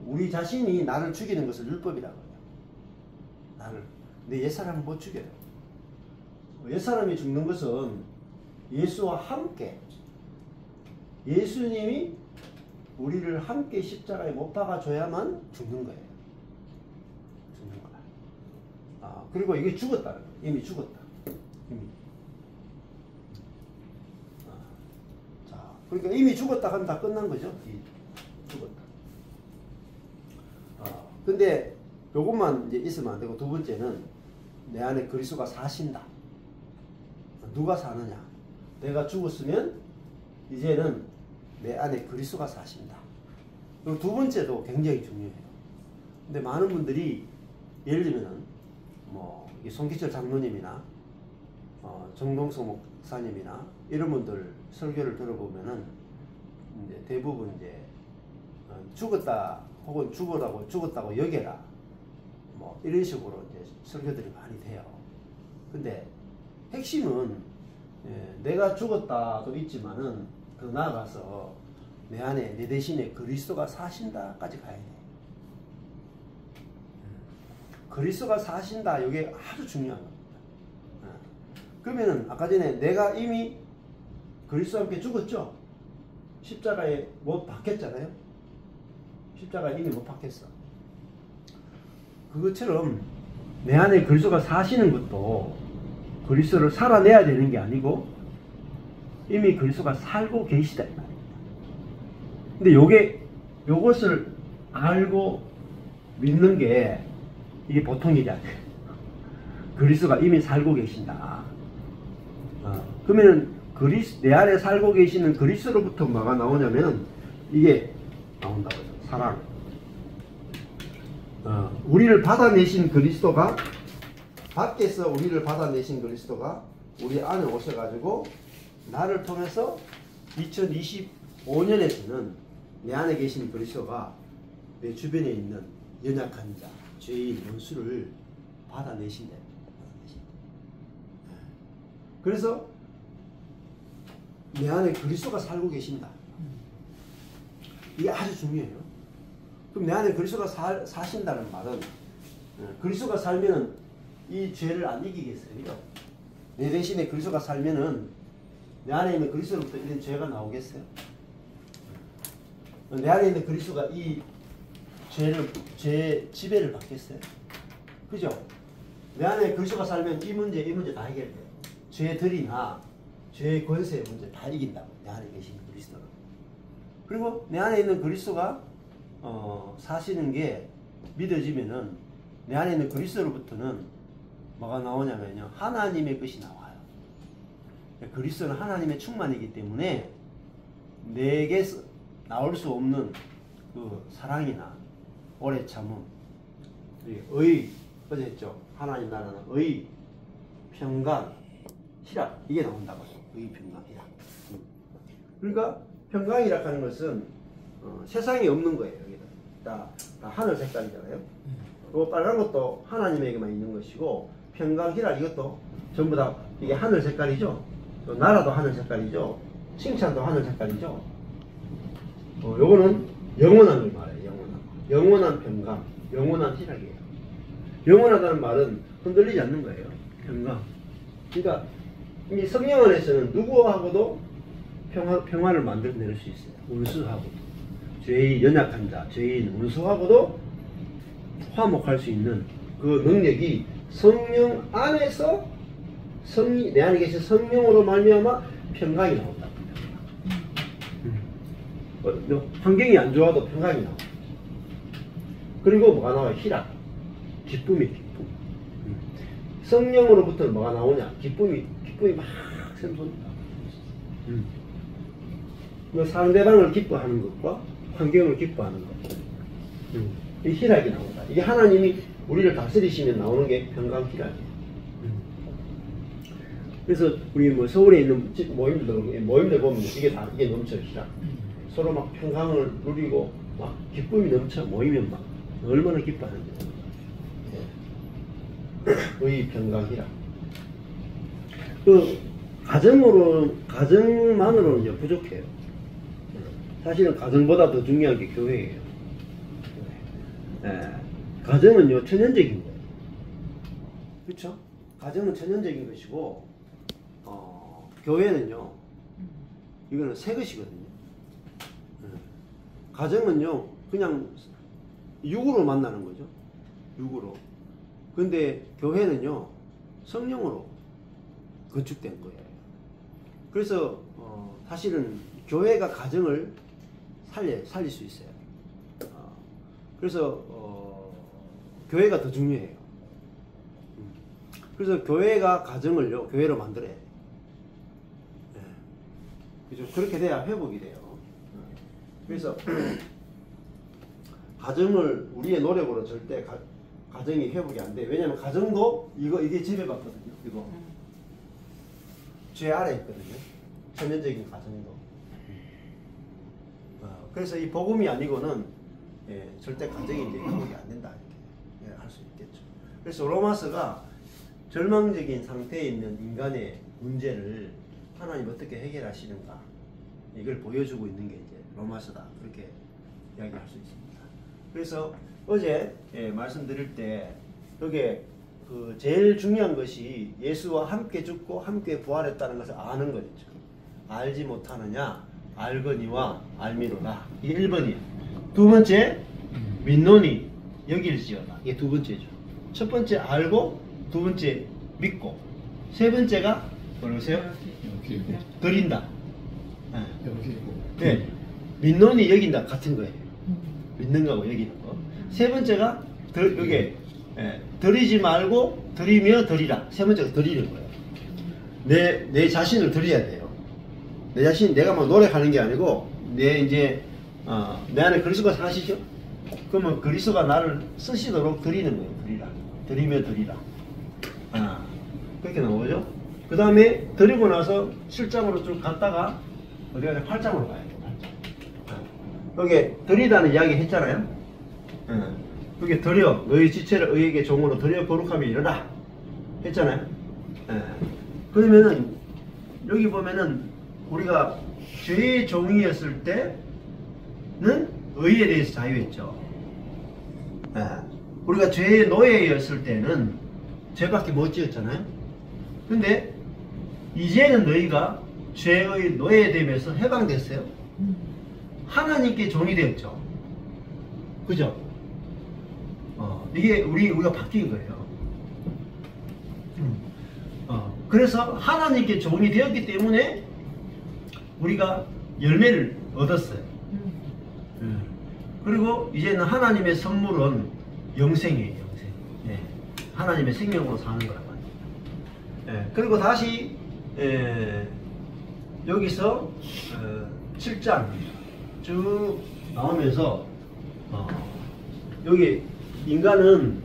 우리 자신이 나를 죽이는 것을 율법이라고 해요. 내 옛사람은 못 죽여요. 옛사람이 죽는 것은 예수와 함께 예수님이 우리를 함께 십자가에 못 박아줘야만 죽는 거예요. 죽는 거야. 그리고 이게 죽었다는 거예요. 이미 죽었다. 이미. 자, 그러니까 이미 죽었다 하면 다 끝난 거죠. 죽었다. 근데 요것만 이제 있으면 안 되고 두 번째는 내 안에 그리스도가 사신다. 누가 사느냐? 내가 죽었으면 이제는 내 안에 그리스도가 사신다. 그리고 두 번째도 굉장히 중요해요. 근데 많은 분들이 예를 들면은 뭐 송기철 장로님이나 정동석 목사님이나 이런 분들 설교를 들어보면은 이제 대부분 이제 죽었다 혹은 죽었다고 여겨라 뭐 이런 식으로 이제 설교들이 많이 돼요. 근데 핵심은 내가 죽었다도 있지만은 더 나아가서 내 안에 내 대신에 그리스도가 사신다까지 가야 돼. 그리스도가 사신다 이게 아주 중요한 겁니다. 그러면은 아까 전에 내가 이미 그리스도와 함께 죽었죠. 십자가에 못 박혔잖아요. 십자가에 이미 못 박혔어. 그것처럼 내 안에 그리스도가 사시는 것도 그리스도를 살아내야 되는 게 아니고 이미 그리스도가 살고 계시다 이 말입니다. 근데 요것을 알고 믿는 게 이게 보통 일이 아니에요. 그리스도가 이미 살고 계신다. 그러면은 내 안에 살고 계시는 그리스도로부터 뭐가 나오냐면 이게 나온다고요. 사랑. 우리를 받아내신 그리스도가 밖에서 우리를 받아내신 그리스도가 우리 안에 오셔가지고 나를 통해서 2025년에서는 내 안에 계신 그리스도가 내 주변에 있는 연약한 자, 죄인, 원수를 받아내신다. 그래서 내 안에 그리스도가 살고 계신다. 이게 아주 중요해요. 그럼 내 안에 그리스도가 사신다는 말은 그리스도가 살면은 이 죄를 안 이기겠어요? 내 대신에 그리스도가 살면은 내 안에 있는 그리스도로부터 이런 죄가 나오겠어요? 내 안에 있는 그리스도가 이 죄 지배를 받겠어요? 그죠? 내 안에 그리스도가 살면 이 문제 다 해결돼요. 죄들이나 죄의 권세의 문제 다 이긴다고. 내 안에 계신 그리스도는. 그리고 내 안에 있는 그리스도가 사시는 게 믿어지면은 내 안에 있는 그리스도로부터는 뭐가 나오냐면요. 하나님의 것이 나와요. 그리스도는 하나님의 충만이기 때문에 내게서 나올 수 없는 그 사랑이나 오래 참음, 의, 어제 했죠. 하나님 나라는 의, 평강, 희락 이게 나온다고요. 의, 평강, 희락. 그러니까 평강이라 하는 것은 세상에 없는 거예요. 여기다 다 하늘 색깔이잖아요. 그리고 빨간 것도 하나님에게만 있는 것이고 평강, 희락 이것도 전부 다 이게 하늘 색깔이죠. 또 나라도 하늘 색깔이죠. 칭찬도 하늘 색깔이죠. 요거는 영원한 걸 말해요. 영원한 평강, 영원한 희락이에요. 영원하다는 말은 흔들리지 않는 거예요. 평강. 그러니까 이 성령 안에서는 누구하고도 평화를 만들어낼 수 있어요. 원수하고도. 죄의 연약한 자, 죄인 원수하고도 화목할 수 있는 그 능력이 성령 안에서 내 안에 계신 성령으로 말미암아 평강이 나온다. 환경이 안 좋아도 평강이 나와. 그리고 뭐가 나와요? 희락. 기쁨이 기쁨. 성령으로부터는 뭐가 나오냐? 기쁨이 막 샘솟는다. 상대방을 기뻐하는 것과 환경을 기뻐하는 것. 이 희락이 나온다. 이게 하나님이 우리를 다스리시면 나오는 게 평강 희락이에요. 그래서 우리 뭐 서울에 있는 모임들 보면 이게 넘쳐요. 희락. 서로 막 평강을 누리고 막 기쁨이 넘쳐 모이면 막 얼마나 기뻐하는지. 의 평강이라. 그 가정만으로는 부족해요. 사실은 가정보다 더 중요한 게 교회예요. 가정은요 천연적인 거예요. 그렇죠? 가정은 천연적인 것이고, 교회는요 이거는 새 것이거든요. 가정은요 그냥 육으로 만나는 거죠. 육으로. 근데 교회는요 성령으로 건축된 거예요. 그래서 사실은 교회가 가정을 살릴 수 있어요. 그래서 교회가 더 중요해요. 그래서 교회가 가정을요 교회로 만들어야 돼요. 그죠? 그렇게 돼야 회복이 돼요. 그래서 가정을 우리의 노력으로 절대 가정이 회복이 안 돼. 왜냐면 가정도 이게 지배받거든요. 이거 죄 아래 있거든요. 천연적인 가정도. 그래서 이 복음이 아니고는 절대 가정이 이제 회복이 안 된다 이렇게 할 수 있겠죠. 그래서 로마서가 절망적인 상태에 있는 인간의 문제를 하나님 어떻게 해결하시는가 이걸 보여주고 있는 게 이제 로마서다 그렇게 이야기할 수 있습니다. 그래서 어제 말씀드릴 때 여기에 그 제일 중요한 것이 예수와 함께 죽고 함께 부활했다는 것을 아는 거죠. 알지 못하느냐 알거니와 알미로라. 이게 1번이에요. 두 번째 믿노니 여길지어다. 이게 두 번째죠. 첫 번째 알고 두 번째 믿고 세 번째가 뭐라고요? 드린다. 네. 믿노니 여긴다 같은 거예요. 믿는 거하고 여기는 거. 세 번째가 여기 드리지 말고 드리며 드리라. 세 번째가 드리는 거예요. 내 자신을 드려야 돼요. 내 자신 내가 막 노력하는 게 아니고 내 안에 그리스도가 사시죠. 그러면 그리스도가 나를 쓰시도록 드리는 거예요. 드리라. 드리며 드리라. 그렇게 나오죠. 그 다음에 드리고 나서 7장으로 쭉 갔다가 어디 가냐 8장으로 가야 돼요. 8장. 여기 드리다는 이야기 했잖아요. 여기 드려 너희 지체를 의에게 종으로 드려 거룩함이 이르라 했잖아요. 그러면은 여기 보면은 우리가 죄의 종이었을 때는 의에 대해서 자유했죠. 우리가 죄의 노예였을 때는 죄밖에 못 지었잖아요. 근데 이제는 너희가 죄의 노예되면서 해방됐어요. 하나님께 종이 되었죠. 그죠? 이게 우리가 바뀐 거예요. 그래서 하나님께 종이 되었기 때문에 우리가 열매를 얻었어요. 그리고 이제는 하나님의 선물은 영생이에요. 영생. 하나님의 생명으로 사는 거라고 합니다. 그리고 다시 여기서 7장 쭉 나오면서 여기 인간은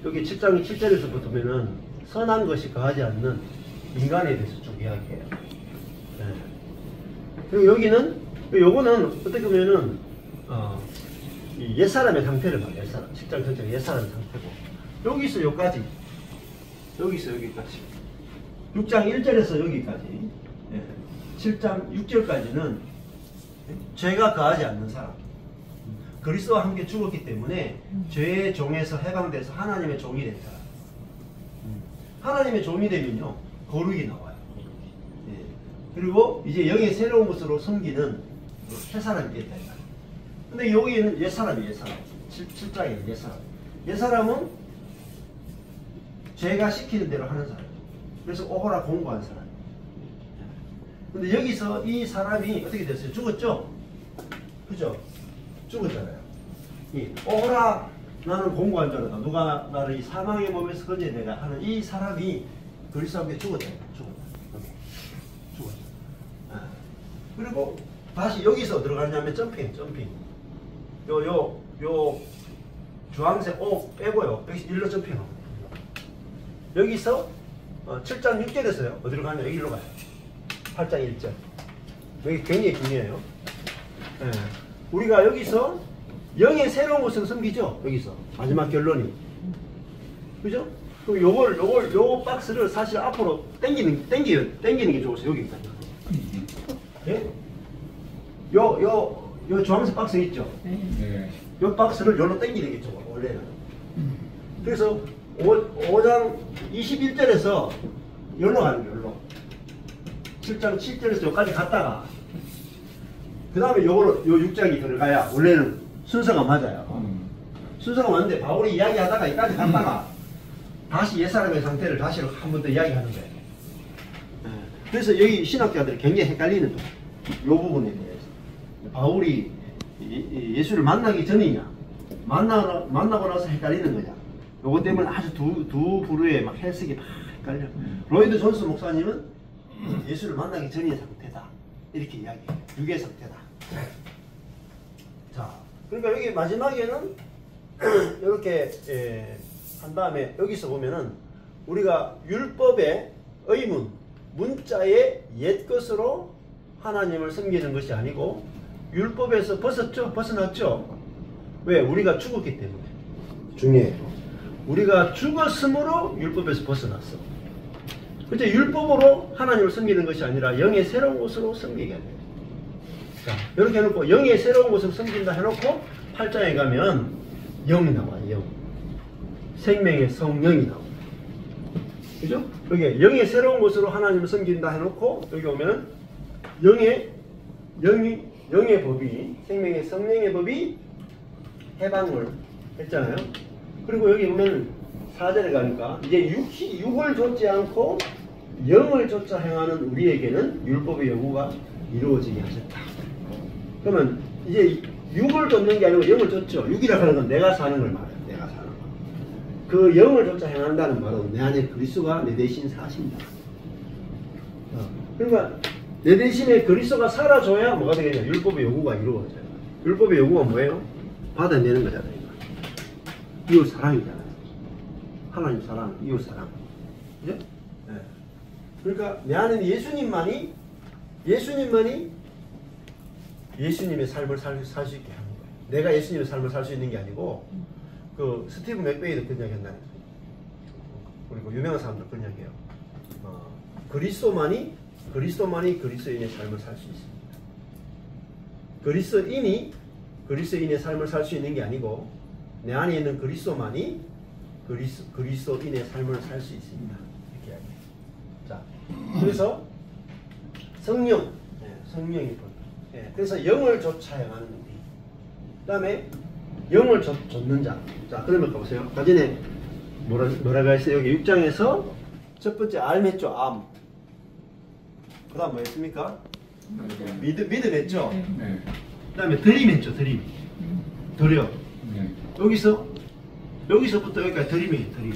여기 7장 7절에서 보면은 선한 것이 거하지 않는 인간에 대해서 쭉 이야기해요. 그리고 여기는 요거는 어떻게 보면은 이 옛사람의 상태를 말해요. 옛사람 7장 7장 옛사람의 상태고 여기서 여기까지 여기서 여기까지 6장 1절에서 여기까지, 7장 6절까지는 죄가 거하지 않는 사람, 그리스도와 함께 죽었기 때문에 죄의 종에서 해방돼서 하나님의 종이 된 사람. 하나님의 종이 되면요, 거룩이 나와요. 그리고 이제 영의 새로운 것으로 섬기는 새 사람이 됐다. 근데 여기는 옛사람이에요, 옛사람. 7장에 옛사람. 옛사람은 죄가 시키는 대로 하는 사람. 그래서 오호라 공부한 사람. 근데 여기서 이 사람이 어떻게 됐어요? 죽었죠? 그죠? 죽었잖아요. 오호라 나는 공부한 줄 알았다. 누가 나를 이 사망의 몸에서 건져내가 하는 이 사람이 그리스도와 함께 죽었잖아요. 죽었죠. 그리고 다시 여기서 들어가냐면 점핑. 요 주황색 O 빼고요. 여기서 일로 점핑하고. 여기서 7장 6절에서요. 어디로 가냐? 여기로 가요. 8장 1절. 여기 굉장히 중요해요. 우리가 여기서 영의 새로운 것을 섬기죠. 여기서 마지막 결론이. 그죠? 그럼 요 박스를 사실 앞으로 당기는 게 좋으세요. 여기까지. 예? 요 주황색 박스 있죠? 네. 요 박스를 요로 당기는 게 좋아, 원래는. 그래서 5장 21절에서 요로 가는 거예요, 요로. 7장 7절에서 여기까지 갔다가, 그 다음에 요 6장이 들어가야 원래는 순서가 맞아요. 순서가 맞는데 바울이 이야기하다가 여기까지 갔다가 다시 옛사람의 상태를 다시 한 번 더 이야기하는 거예요. 그래서 여기 신학자들이 굉장히 헷갈리는 거예요. 요 부분에 대해서. 바울이 예수를 만나기 전이냐, 만나고 나서 헷갈리는 거냐. 요것 때문에 아주 두 부류의 막 해석이 막 헷갈려. 로이드 존스 목사님은 예수를 만나기 전의 상태다, 이렇게 이야기해요. 육의 상태다. 자, 그러니까 여기 마지막에는 이렇게 한 다음에 여기서 보면은 우리가 율법의 의문, 문자의 옛 것으로 하나님을 섬기는 것이 아니고 율법에서 벗어났죠. 왜? 우리가 죽었기 때문에. 중요해요. 우리가 죽었으므로 율법에서 벗어났어. 그때 율법으로 하나님을 섬기는 것이 아니라 영의 새로운 것으로 섬기게 돼요. 자, 이렇게 해놓고 영의 새로운 것으로 섬긴다 해놓고 8장에 가면 영이 나와요. 영. 생명의 성령이 나와요. 그죠? 여기 영의 새로운 것으로 하나님을 섬긴다 해놓고 여기 오면 영의 법이, 생명의 성령의 법이 해방을 했잖아요. 그리고 여기 보면 4절에 가니까 이제 육을 좇지 않고 영을 좇아 행하는 우리에게는 율법의 요구가 이루어지게 하셨다. 그러면 이제 육을 좇는 게 아니고 영을 좇죠. 육이라 하는 건 내가 사는 걸 말해요. 내가 사는 거. 그 영을 좇아 행한다는 말은 내 안에 그리스도가 내 대신 사신다. 그러니까 내 대신에 그리스도가 살아줘야 뭐가 되겠냐? 율법의 요구가 이루어져요. 율법의 요구가 뭐예요? 받아내는 거잖아요. 이웃 사랑이잖아요. 하나님 사랑, 이웃 사랑. 그죠? 네. 그러니까 내 안에는 예수님만이 예수님의 삶을 살 수 있게 하는 거예요. 내가 예수님의 삶을 살 수 있는 게 아니고, 그 스티브 맥베이도 그런 이야기 한다는 거예요. 그리고 유명한 사람들 그런 이야기해요. 그리스도만이 그리스도인의 삶을 살 수 있습니다. 그리스도인의 삶을 살 수 있는 게 아니고 내 안에 있는 그리스도만이 그리스도인의 삶을 살 수 있습니다. 이렇게 이야기해요. 자, 그래서 성령이 그래서 영을 좇아 행하는 우리. 그 다음에 영을 좇는 자. 자, 그러면 가보세요. 그 전에 뭐라고 했어요? 여기 6장에서 첫 번째 암 했죠. 암. 그 다음 뭐 했습니까? 믿음 했죠? 네. 그 다음에 드림 했죠. 드림. 드려. 네. 여기서부터 여기까지 드림이에요. 드림.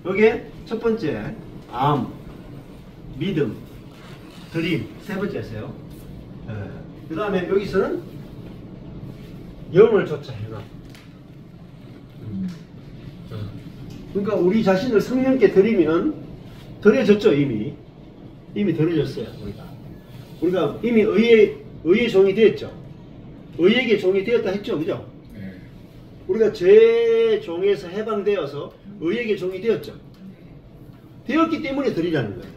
여기에 첫 번째 암, 믿음, 드림. 세 번째였어요. 그 다음에 여기서는 영을 좇아 행함. 그러니까 우리 자신을 성령께 드리면 드려졌죠. 이미 드려졌어요. 우리가 이미 의의 종이 되었죠. 의에게 종이 되었다 했죠. 그죠? 네. 우리가 죄의 종에서 해방되어서 의에게 종이 되었죠. 되었기 때문에 드리라는 거예요.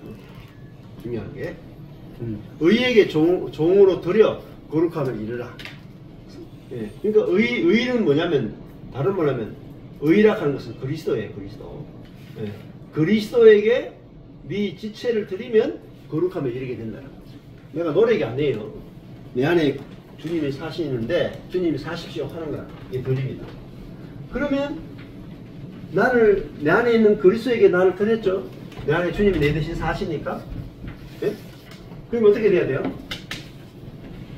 중요한 게. 의에게 종으로 드려 거룩함을 이루라. 예. 그러니까 의는 뭐냐면, 다른 말로 하면, 의라 하는 것은 그리스도예요, 그리스도. 예. 그리스도에게 네 지체를 드리면 거룩함을 이루게 된다는 거죠. 내가 노력이 안 해요. 내 안에 주님이 사시는데, 주님이 사십시오 하는 거라. 이게 드립니다. 그러면, 내 안에 있는 그리스도에게 나를 드렸죠. 내 안에 주님이 내 대신 사시니까. 예? 그럼 어떻게 돼야 돼요?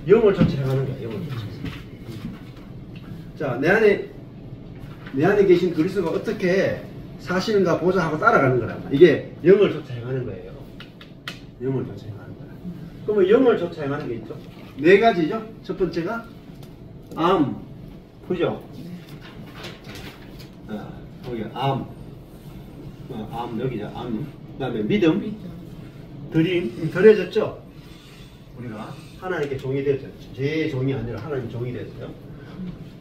영을 조치해가는 거야, 영을 조치. 자, 내 안에 계신 그리스도가 어떻게 사시는가 보자 하고 따라가는 거라. 이게 영을 조치해가는 거예요. 영을 조치해가는 거라. 그러면 영을 조치해가는 게 있죠. 네 가지죠. 첫 번째가 암, 그죠? 여기 암, 여기죠. 암. 그 다음에 믿음, 드림, 드려졌죠? 우리가 하나님께 종이 되었죠. 제 종이 아니라 하나님 종이 되었어요.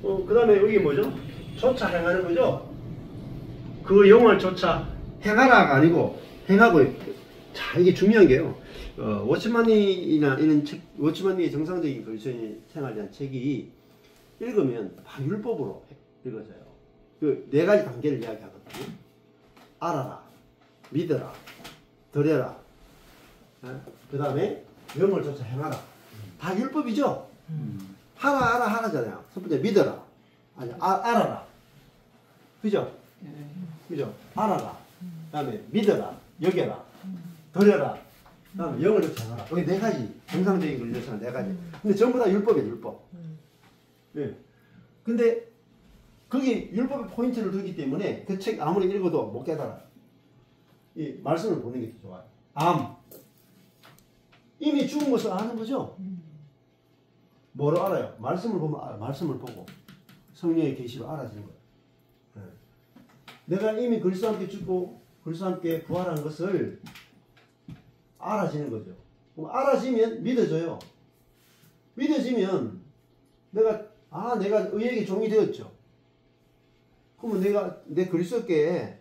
그 다음에 여기 뭐죠? 조차 행하는 거죠? 그 영을 조차 행하라가 아니고 행하고. 자, 이게 중요한 게요. 워치만이나 이런 책, 워치만의 정상적인 그리스도인의 생활에 대한 책이 읽으면 다 율법으로 읽어져요. 그 네 가지 단계를 이야기하거든요. 알아라, 믿어라, 드려라, 그 다음에 영을 조차 행하라. 다 율법이죠? 하라잖아요. 첫 번째 믿어라. 아니, 알아라. 그죠? 그죠? 알아라. 그 다음에 믿어라. 여겨라. 드려라. 그 다음에 영을 조차 행하라. 여기 네 가지. 정상적인 그리스도는 네 가지. 근데 전부 다 율법이에요, 율법. 예. 근데 거기 율법의 포인트를 두기 때문에 그 책 아무리 읽어도 못 깨달아. 이 말씀을 보는 게 좋아요. 암. 이미 죽은 것을 아는 거죠? 뭐로 알아요? 말씀을 보면 말씀을 보고 성령의 계시로 알아지는 거예요. 네. 내가 이미 그리스도와 함께 죽고 그리스도와 함께 부활한 것을 알아지는 거죠. 그럼 알아지면 믿어져요. 믿어지면 내가 의에게 종이 되었죠. 그러면 내 그리스도께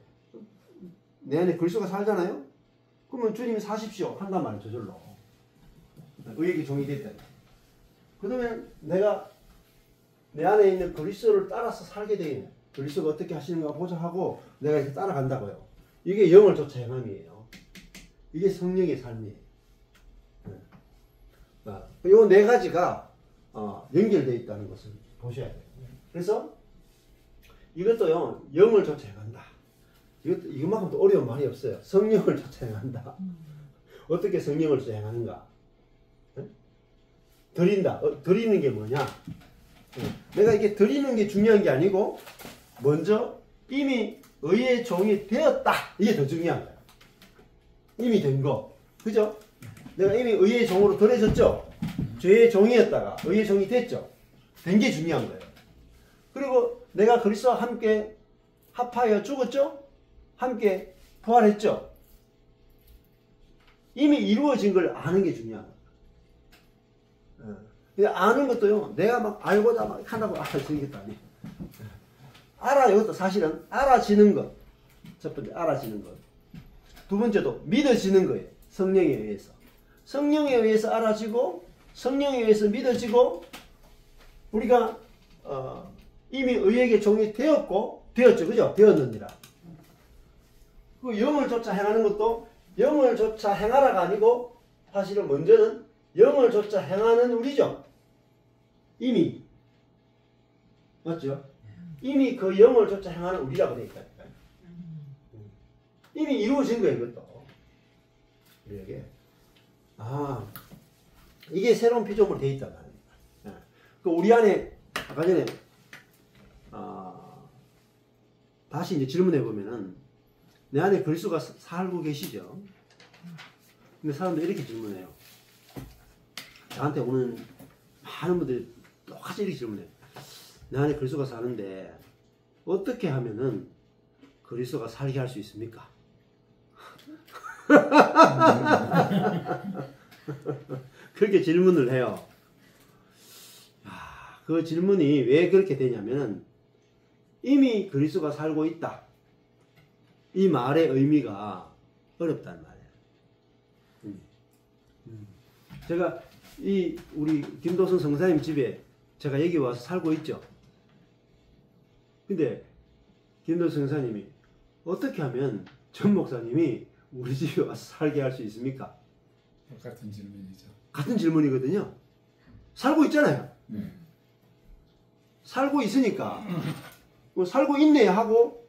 내 안에 그리스도가 살잖아요. 그러면 주님이 사십시오 한단 말이에요. 저절로. 의에게 종이 됐다. 그러면 내가 내 안에 있는 그리스도를 따라서 살게 되겠네. 그리스도가 어떻게 하시는가 보자 하고 내가 이렇게 따라간다고요. 이게 영을 조차 행함이에요. 이게 성령의 삶이에요. 이 네 가지가 연결되어 있다는 것을 보셔야 돼요. 그래서 이것도요, 영을 조차 행한다. 이것만큼 또 어려운 말이 없어요. 성령을 조차 행한다. 어떻게 성령을 조차 행하는가? 드린다. 드리는 게 뭐냐? 내가 이게 드리는 게 중요한 게 아니고, 먼저 이미 의의 종이 되었다. 이게 더 중요한 거예요. 이미 된 거. 그죠? 내가 이미 의의 종으로 드려졌죠? 죄의 종이었다가 의의 종이 됐죠? 된 게 중요한 거예요. 그리고 내가 그리스도와 함께 합하여 죽었죠? 함께 부활했죠? 이미 이루어진 걸 아는 게 중요한 거예요. 아는 것도요, 내가 막 알고자 막 한다고 알아지는 것도 아니에요. 알아, 이것도 사실은 알아지는 것. 첫 번째, 알아지는 것. 두 번째도 믿어지는 거예요. 성령에 의해서. 성령에 의해서 알아지고, 성령에 의해서 믿어지고, 우리가, 이미 의에게 종이 되었고, 되었죠. 그죠? 되었느니라. 그 영을 조차 행하는 것도 영을 조차 행하라가 아니고, 사실은 먼저는 영을 조차 행하는 우리죠. 이미. 맞죠? 이미 그 영을 조차 행하는 우리라고 되어 있다니까요. 이미 이루어진 거예요, 이것도. 우리에게. 이게 새로운 피조물로 되어 있다는 거예요. 그 우리 안에, 아까 전에, 다시 이제 질문해 보면은, 내 안에 그리스도가 살고 계시죠? 근데 사람들이 이렇게 질문해요. 저한테 오는 많은 분들이 똑같이 이렇게 질문해요. 내 안에 그리스도가 사는데 어떻게 하면은 그리스도가 살게 할 수 있습니까? 그렇게 질문을 해요. 그 질문이 왜 그렇게 되냐면은 이미 그리스도가 살고 있다. 이 말의 의미가 어렵단 말이에요. 제가 우리 김도선 성사님 집에 제가 여기 와서 살고 있죠. 근데 김도선 성사님이 어떻게 하면 전 목사님이 우리 집에 와서 살게 할 수 있습니까? 똑같은 질문이죠. 같은 질문이거든요. 살고 있잖아요. 네. 살고 있으니까 뭐 살고 있네 하고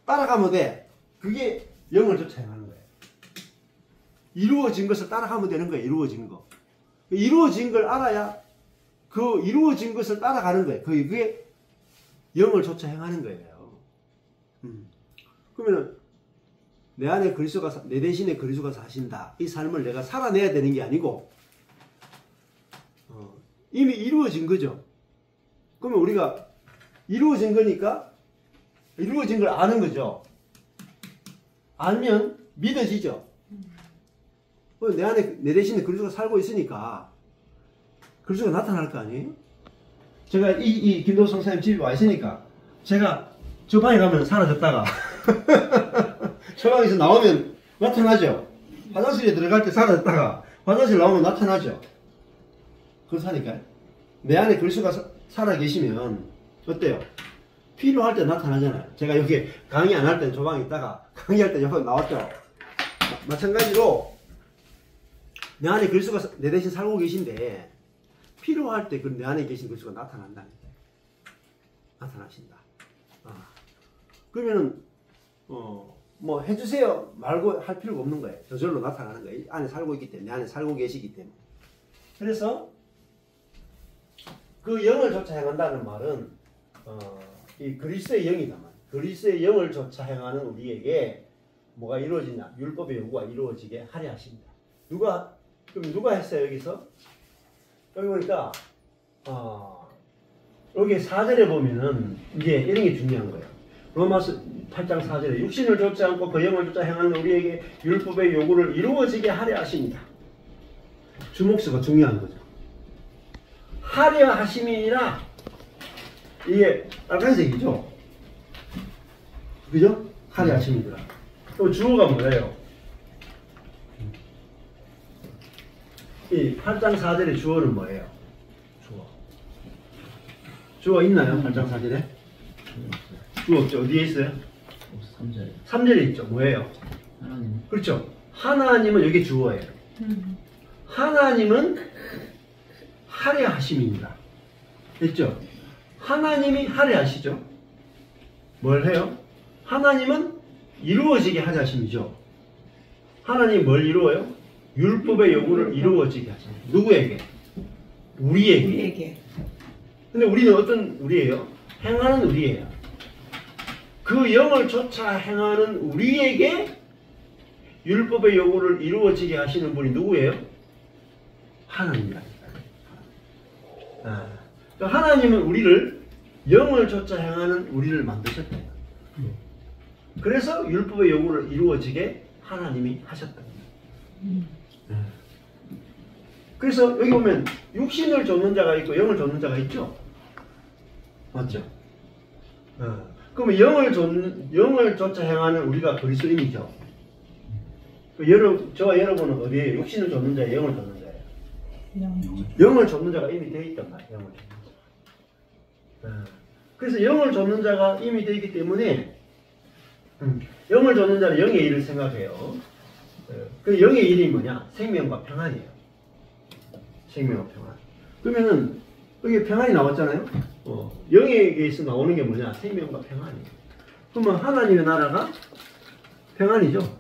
따라가면 돼. 그게 영을 쫓아 행하는 거예요. 이루어진 것을 따라가면 되는 거예요. 이루어진 거. 이루어진 걸 알아야 그 이루어진 것을 따라가는 거예요. 그게 영을 쫓아 행하는 거예요. 그러면 내 안에 그리스도가 내 대신에 그리스도가 사신다. 이 삶을 내가 살아내야 되는 게 아니고 이미 이루어진 거죠. 그러면 우리가 이루어진 거니까 이루어진 걸 아는 거죠. 알면 믿어지죠. 내 안에 내 대신에 그리스도가 살고 있으니까 그리스도가 나타날 거 아니에요? 제가 이 김도성 선생님 집에 와 있으니까 제가 저 방에 가면 사라졌다가 저 방에서 나오면 나타나죠. 화장실에 들어갈 때 사라졌다가 화장실 나오면 나타나죠. 그렇다니까요. 내 안에 그리스도가 살아 계시면 어때요? 필요할 때 나타나잖아요. 제가 여기 강의 안 할 때는 저 방에 있다가 강의할 때 여기 나왔죠. 마찬가지로 내 안에 그리스도가 내 대신 살고 계신데 필요할 때 내 안에 계신 그리스도가 나타난다니까요. 나타나신다. 그러면은 뭐 해주세요 말고 할 필요가 없는 거예요. 저절로 나타나는 거예요. 이 안에 살고 있기 때문에, 내 안에 살고 계시기 때문에. 그래서 그 영을 쫓아 행한다는 말은 이 그리스도의 영이다 말. 그리스도의 영을 쫓아 행하는 우리에게 뭐가 이루어지냐? 율법의 요구가 이루어지게 하려 하십니다. 그럼 누가 했어요 여기서? 여기 보니까 여기 4절에 보면은 이제 이런 게 중요한 거예요. 로마서 8장 4절에 육신을 좇지 않고 그 영을 쫓아 행하는 우리에게 율법의 요구를 이루어지게 하려 하십니다. 주목수가 중요한 거죠. 하려 하심이라 이게 빨간색이죠. 그죠? 하려 하심이라. 또 주어가 뭐예요? 이 8장 4절의 주어는 뭐예요? 주어 있나요? 8장 4절에? 주어 없죠. 어디에 있어요? 3절. 3절에 있죠. 뭐예요? 하나님. 그렇죠. 하나님은 여기 주어예요. 하나님은 하려 하심입니다. 됐죠? 하나님이 하려 하시죠. 뭘 해요? 하나님은 이루어지게 하려 하심이죠. 하나님이 뭘 이루어요? 율법의 요구를 이루어지게 하십니다. 누구에게? 우리에게. 근데 우리는 어떤 우리예요? 행하는 우리예요. 그 영을 쫓아 행하는 우리에게 율법의 요구를 이루어지게 하시는 분이 누구예요? 하나님이라니까요. 그러니까 하나님은 우리를 영을 쫓아 행하는 우리를 만드셨다. 그래서 율법의 요구를 이루어지게 하나님이 하셨다. 그래서 여기 보면 육신을 좇는 자가 있고 영을 좇는 자가 있죠. 맞죠? 그러면 영을 쫓아 행하는 우리가 그리스도인이죠. 저와 여러분은 어디에요? 육신을 좇는 자예요? 영을 좇는 자예요? 영을 좇는 자가 이미 되어 있단 말이에요. 영을 좇는 자. 그래서 영을 좇는 자가 이미 되어 있기 때문에 영을 좇는 자는 영의 일을 생각해요. 그 영의 일이 뭐냐? 생명과 평안이에요. 생명과 평안. 그러면은 여기 평안이 나왔잖아요. 영에게서 나오는 게 뭐냐? 생명과 평안이에요. 그러면 하나님의 나라가 평안이죠.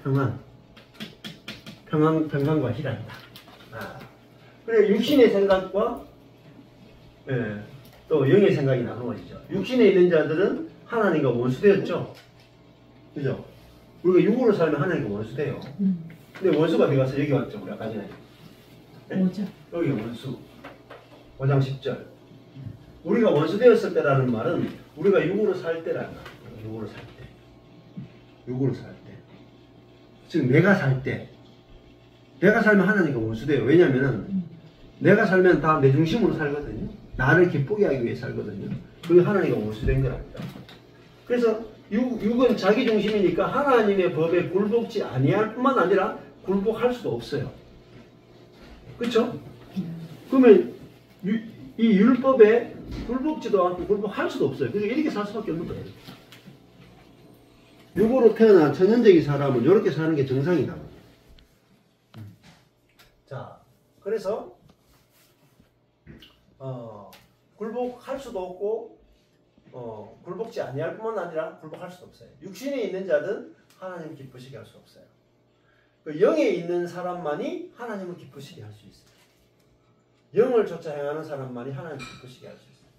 평안과 희락이다. 그래 육신의 생각과 또 영의 생각이 나누어지죠. 육신에 있는 자들은 하나님과 원수되었죠. 그죠? 우리가 육으로 살면 하나님과 원수돼요. 근데 원수가 어디 가서 여기 왔죠. 우리 아까 전에. 여기 원수. 5장 10절. 우리가 원수되었을 때라는 말은 우리가 육으로 살 때라는 말이에요. 육으로 살 때. 육으로 살 때. 즉 내가 살 때. 내가 살면 하나님과 원수돼요. 왜냐면은 내가 살면 다 내 중심으로 살거든요. 나를 기쁘게 하기 위해 살거든요. 그게 하나님과 원수된 거랍니다. 그래서 육은 자기 중심이니까 하나님의 법에 굴복지 아니할 뿐만 아니라 굴복할 수도 없어요. 그렇죠? 그러면 이 율법에 굴복지도 않고 굴복할 수도 없어요. 그러니까 이렇게 살 수밖에 없는 거예요. 육으로 태어난 천연적인 사람은 이렇게 사는 게 정상이다. 자, 그래서 굴복할 수도 없고 굴복지 아니할 뿐만 아니라 굴복할 수도 없어요. 육신에 있는 자든 하나님 기쁘시게 할 수 없어요. 그 영에 있는 사람만이 하나님을 기쁘시게 할 수 있어요. 영을 쫓아 행하는 사람만이 하나님을 기쁘시게 할 수 있어요.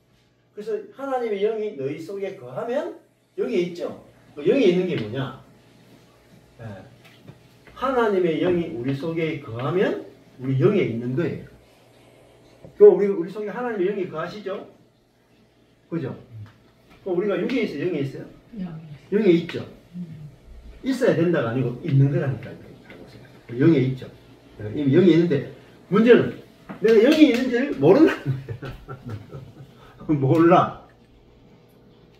그래서 하나님의 영이 너희 속에 거하면 여기에 있죠. 그 영에 있는 게 뭐냐? 하나님의 영이 우리 속에 거하면 우리 영에 있는 거예요. 그럼 우리 속에 하나님의 영이 거하시죠? 그죠? 그럼 우리가 육에 있어요? 영에 있어요? 영에 있죠? 있어야 된다가 아니고 있는 거라니까요. 영에 있죠. 이미 영에 있는데 문제는 내가 영에 있는지를 모른다는 거야.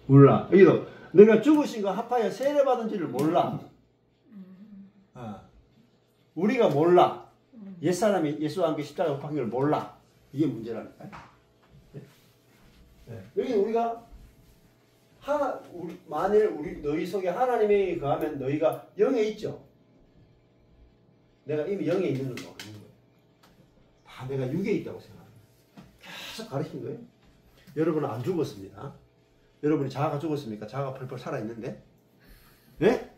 몰라. 여기도 내가 죽으신 거 합하여 세례받은지를 몰라. 우리가 몰라. 옛사람이 예수와 함께 십자가에 못 박힌 걸 몰라. 이게 문제라니까요. 여기 우리가 만일 너희 속에 하나님의 영이 거하면 너희가 영에 있죠. 내가 이미 영에 있는 걸 모르는 거예요. 다 내가 육에 있다고 생각합니다. 계속 가르친 거예요. 여러분은 안 죽었습니다. 여러분이 자아가 죽었습니까? 자아가 펄펄 살아있는데? 네?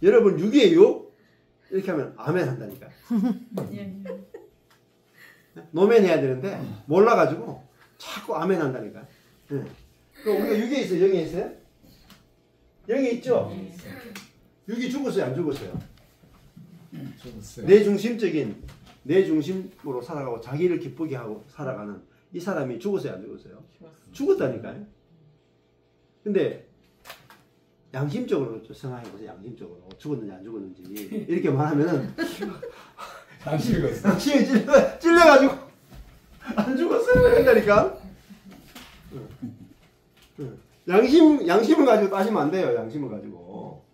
여러분 육이에요? 이렇게 하면 아멘 한다니까. 노멘 해야 되는데 몰라가지고 자꾸 아멘 한다니까. 네. 그럼 우리가 육에 있어요? 영에 있어요? 영에 있죠? 육이 죽었어요? 안 죽었어요? 죽었어요. 내 중심으로 살아가고 자기를 기쁘게 하고 살아가는 이 사람이 죽었어요? 안 죽었어요? 죽었다니까요. 근데 양심적으로 생각해보세요. 양심적으로 죽었는지 안 죽었는지 이렇게 말하면은 안 죽었어. 양심이 찔려가지고 안 죽었어요 한다니까. 양심을 가지고 따지면 안 돼요. 양심을 가지고.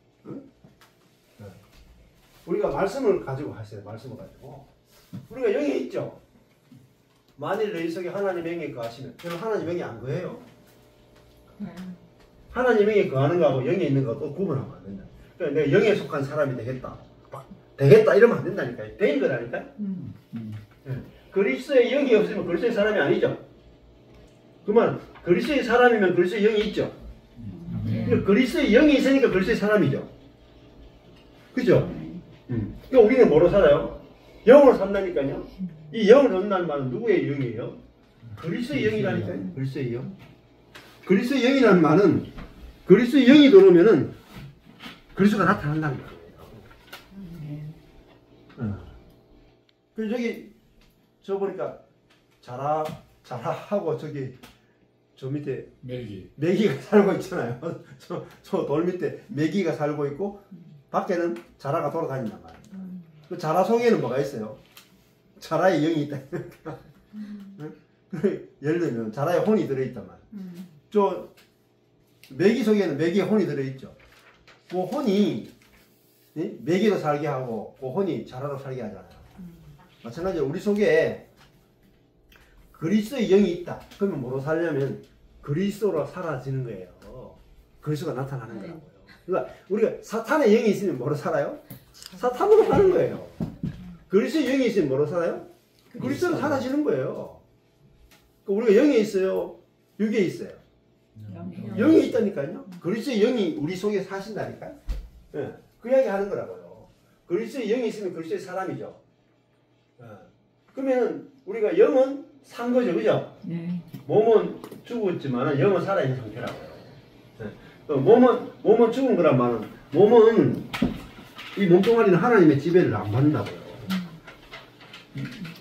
우리가 말씀을 가지고 하세요. 말씀을 가지고. 우리가 영에 있죠. 만일 너희 속에 하나님의 영이 거하시면 저는 하나님의 영이 안 거해요. 하나님의 영이 거하는 거하고 영에 있는 거하고 또 구분하면 안 된다. 그러니까 내가 영에 속한 사람이 되겠다. 이러면 안 된다니까요. 된 거라니까요. 그리스도의 영이 없으면 그리스도의 사람이 아니죠. 그만 그리스도의 사람이면 그리스도의 영이 있죠. 그러니까 그리스도의 영이 있으니까 그리스도의 사람이죠. 그죠? 그러니까 우리는 뭐로 살아요? 영으로 산다니까요. 이 영을 얻는다는 말은 누구의 영이에요? 그리스도의 영이라니까요. 그리스도의 영. 그리스도의 영이라는 말은 그리스도의 영이 들어오면은 그리스도가 나타난다는 거예요. 그리고 저기 저 보니까 자라하고 저기 저 밑에 메기가 살고 있잖아요. 저 돌 밑에 메기가 살고 있고 밖에는 자라가 돌아다닌단 말이에요. 그 자라 속에는 뭐가 있어요? 자라의 영이 있다. 예를 들면 자라에 혼이 들어있단 말이에요. 저 메기 속에는 메기의 혼이 들어있죠. 그 혼이 메기도 살게 하고 그 혼이 자라도 살게 하잖아요. 마찬가지로 우리 속에 그리스도의 영이 있다. 그러면 뭐로 살려면 그리스도로 사라지는 거예요. 그리스도가 나타나는 거라고요. 그러니까 우리가 사탄의 영이 있으면 뭐로 살아요? 사탄으로 사는 거예요. 그리스도의 영이 있으면 뭐로 살아요? 그리스도로 사라지는 거예요. 그러니까 우리가 영에 있어요? 육에 있어요? 영이 있다니까요. 그리스도의 영이 우리 속에 사신다니까요. 네. 그 이야기 하는 거라고요. 그리스도의 영이 있으면 그리스도의 사람이죠. 네. 그러면 우리가 영은 산 거죠, 그죠? 네. 몸은 죽었지만 영은 살아있는 상태라고요. 네. 몸은 죽은 거란 말은 몸은 이 몸뚱아리는 하나님의 지배를 안 받는다고요.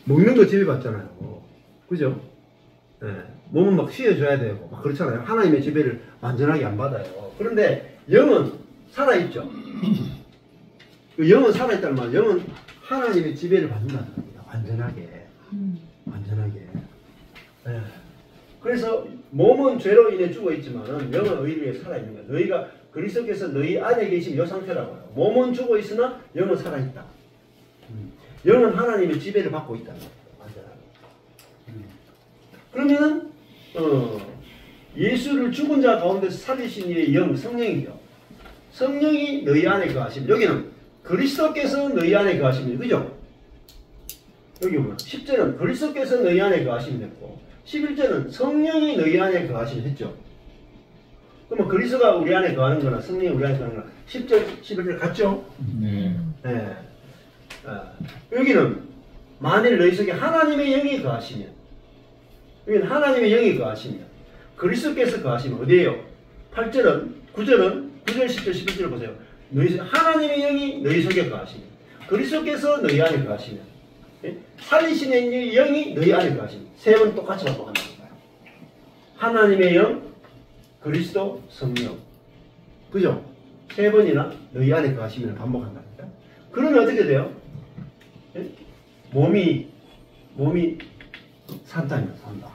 먹는 거 지배받잖아요. 그죠? 네. 몸은 막 쉬어줘야 되고 막 그렇잖아요. 하나님의 지배를 완전하게 안 받아요. 그런데 영은 살아있죠. 영은 살아있다는 말은 영은 하나님의 지배를 받는다는 겁니다. 완전하게. 네. 그래서 몸은 죄로 인해 죽어있지만 영은 의로 인해 살아있는 거예요. 너희가 그리스도께서 너희 안에 계신 이 상태라고요. 몸은 죽어 있으나 영은 살아있다. 영은 하나님의 지배를 받고 있다. 그러면은 예수를 죽은 자 가운데서 살리신 이의 영, 성령이요. 성령이 너희 안에 거하시면, 여기는 그리스도께서 너희 안에 거하시면, 그죠? 여기 보면 10절은 그리스도께서 너희 안에 거하시면 됐고, 11절은 성령이 너희 안에 거하시면 했죠. 그러면 그리스도가 우리 안에 거하는 거나 성령이 우리 안에 거하는 거나 10절, 11절 같죠? 네. 네. 여기는 만일 너희 속에 하나님의 영이 거하시면, 여기는 하나님의 영이 거하시면, 그리스도께서 거하시면 어디에요? 8절은, 9절, 10절, 11절 보세요. 너희 하나님의 영이 너희 속에 거하시면, 그리스도께서 너희 안에 거하시면, 살리시는 영이 너희 안에 거하시면, 세 번 똑같이 반복한다는 거예요. 하나님의 영, 그리스도, 성령. 그죠? 세 번이나 너희 안에 거하시면 반복한답니다. 그러면 어떻게 돼요? 몸이 산다면 산다.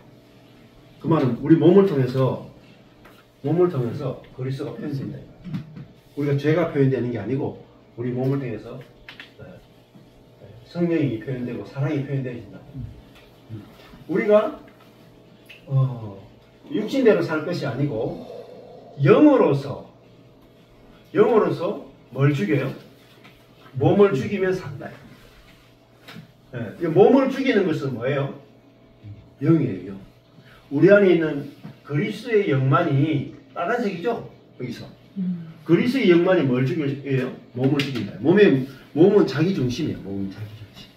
그 말은 우리 몸을 통해서 그리스도가 표현된다. 우리가 죄가 표현되는 게 아니고 우리 몸을 통해서 성령이 표현되고 사랑이 표현되어진다. 우리가 육신대로 살 것이 아니고 영으로서 뭘 죽여요? 몸을 죽이면 산다. 몸을 죽이는 것은 뭐예요? 영이에요. 영. 우리 안에 있는 그리스도의 영만이 빨간색이죠? 여기서. 그리스도의 영만이 뭘 죽여요? 몸을 죽인다. 몸은 자기 중심이에요. 몸은 자기 중심.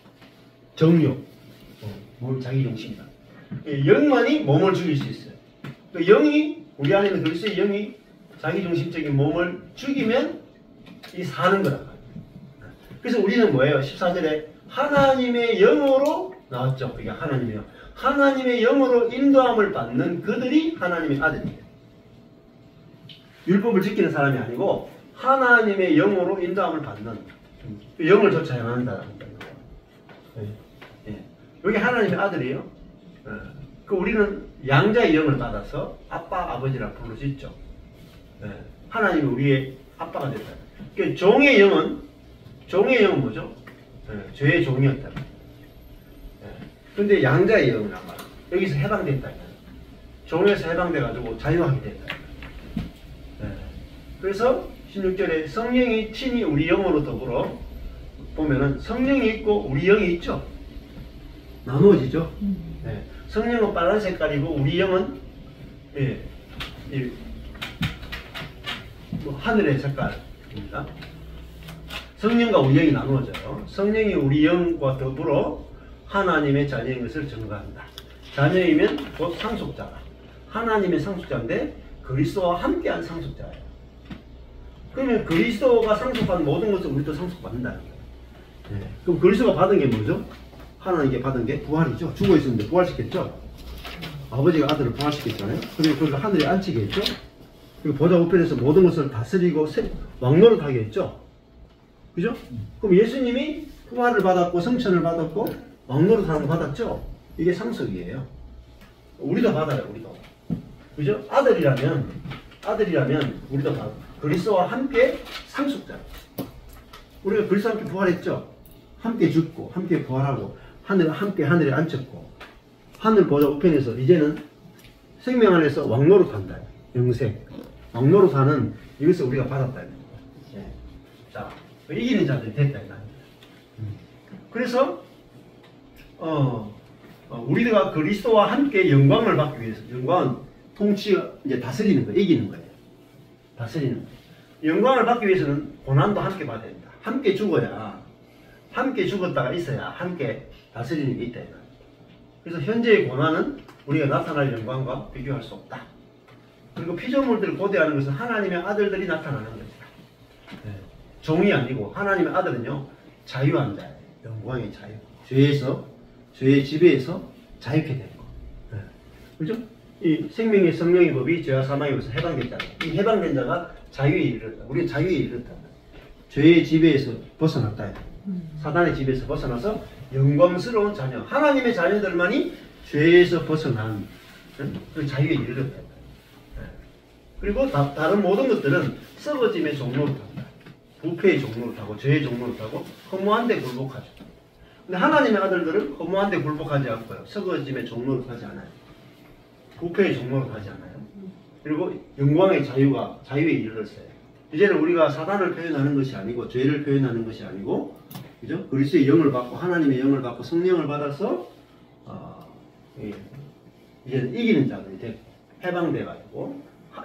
정욕. 몸은 자기 중심이다. 영만이 몸을 죽일 수 있어요. 그 영이, 우리 안에 있는 그리스도의 영이 자기 중심적인 몸을 죽이면 이 사는 거다. 그래서 우리는 뭐예요? 14절에 하나님의 영으로 나왔죠. 그게 하나님의 영. 하나님의 영으로 인도함을 받는 그들이 하나님의 아들이에요. 율법을 지키는 사람이 아니고 하나님의 영으로 인도함을 받는, 영을 조차 행한다는 거예요. 여기 하나님의 아들이에요. 그 우리는 양자의 영을 받아서 아빠, 아버지라 부를 수 있죠. 하나님이 우리의 아빠가 됐다. 그 종의 영은 뭐죠? 죄의 종이었다. 근데 양자의 영은 아마 여기서 해방됐다. 종에서 해방돼가지고 자유하게 됐다. 그래서 16절에 성령이 친히 우리 영으로 더불어 보면은 성령이 있고 우리 영이 있죠. 나누어지죠. 성령은 빨간 색깔이고 우리 영은 하늘의 색깔입니다. 성령과 우리 영이 나누어져요. 성령이 우리 영과 더불어 하나님의 자녀인 것을 증거한다. 자녀이면 곧 상속자다. 하나님의 상속자인데 그리스도와 함께한 상속자예요. 그러면 그리스도가 상속한 모든 것을 우리도 상속받는다는 거예요. 그럼 그리스도가 받은 게 뭐죠? 하나님께 받은 게 부활이죠. 죽어 있었는데 부활시켰죠. 아버지가 아들을 부활시켰잖아요. 그리고 그걸 하늘에 앉히게 했죠. 그리고 보좌 우편에서 모든 것을 다스리고 왕노릇하게 했죠. 그죠? 그럼 예수님이 부활을 받았고 성천을 받았고 왕노릇하는 거 받았죠. 이게 상속이에요. 우리도 받아요. 우리도. 그죠? 아들이라면 우리도 받아. 그리스도와 함께 상속자. 우리가 그리스도와 함께 부활했죠. 함께 죽고 함께 부활하고 함께 하늘에 앉혔고 하늘 보좌 우편에서 이제는 생명 안에서 왕노릇한다. 영생. 왕노릇하는 이것을 우리가 받았다. 자, 이기는 자들이 됐다. 그래서 우리가 그리스도와 함께 영광을 받기 위해서, 영광은 통치가 이제 다스리는 거예요. 이기는 거예요. 다스리는 거예요. 영광을 받기 위해서는 고난도 함께 받아야 된다. 함께 죽어야, 함께 죽었다가 있어야 함께 다스리는 게 있다. 그래서 현재의 고난은 우리가 나타날 영광과 비교할 수 없다. 그리고 피조물들을 고대하는 것은 하나님의 아들들이 나타나는 것이다. 종이 아니고 하나님의 아들은요, 자유한 자예요. 영광의 자유. 죄의 지배에서 자유케 되는 거. 그죠? 이 생명의 성령의 법이 죄와 사망의 법에서 해방됐잖아요. 이 해방된 자가 자유에 이르렀다. 우리는 자유에 이르렀다. 죄의 지배에서 벗어났다. 사단의 지배에서 벗어나서 영광스러운 자녀, 하나님의 자녀들만이 죄에서 벗어난 그 자유에 이르렀다. 그리고 다른 모든 것들은 썩어짐의 종로로 탄다. 부패의 종로로 타고 죄의 종로로 타고 허무한 데 굴복하죠. 근데 하나님의 아들들은 허무한 데 굴복하지 않고요. 썩어짐의 종로로 타지 않아요. 부패의 종로로 타지 않아요. 그리고 영광의 자유에 이르렀어요. 이제는 우리가 사단을 표현하는 것이 아니고 죄를 표현하는 것이 아니고 그죠? 그리스도의 영을 받고 하나님의 영을 받고 성령을 받아서 이제는 이기는 자들이 되고 해방돼 가지고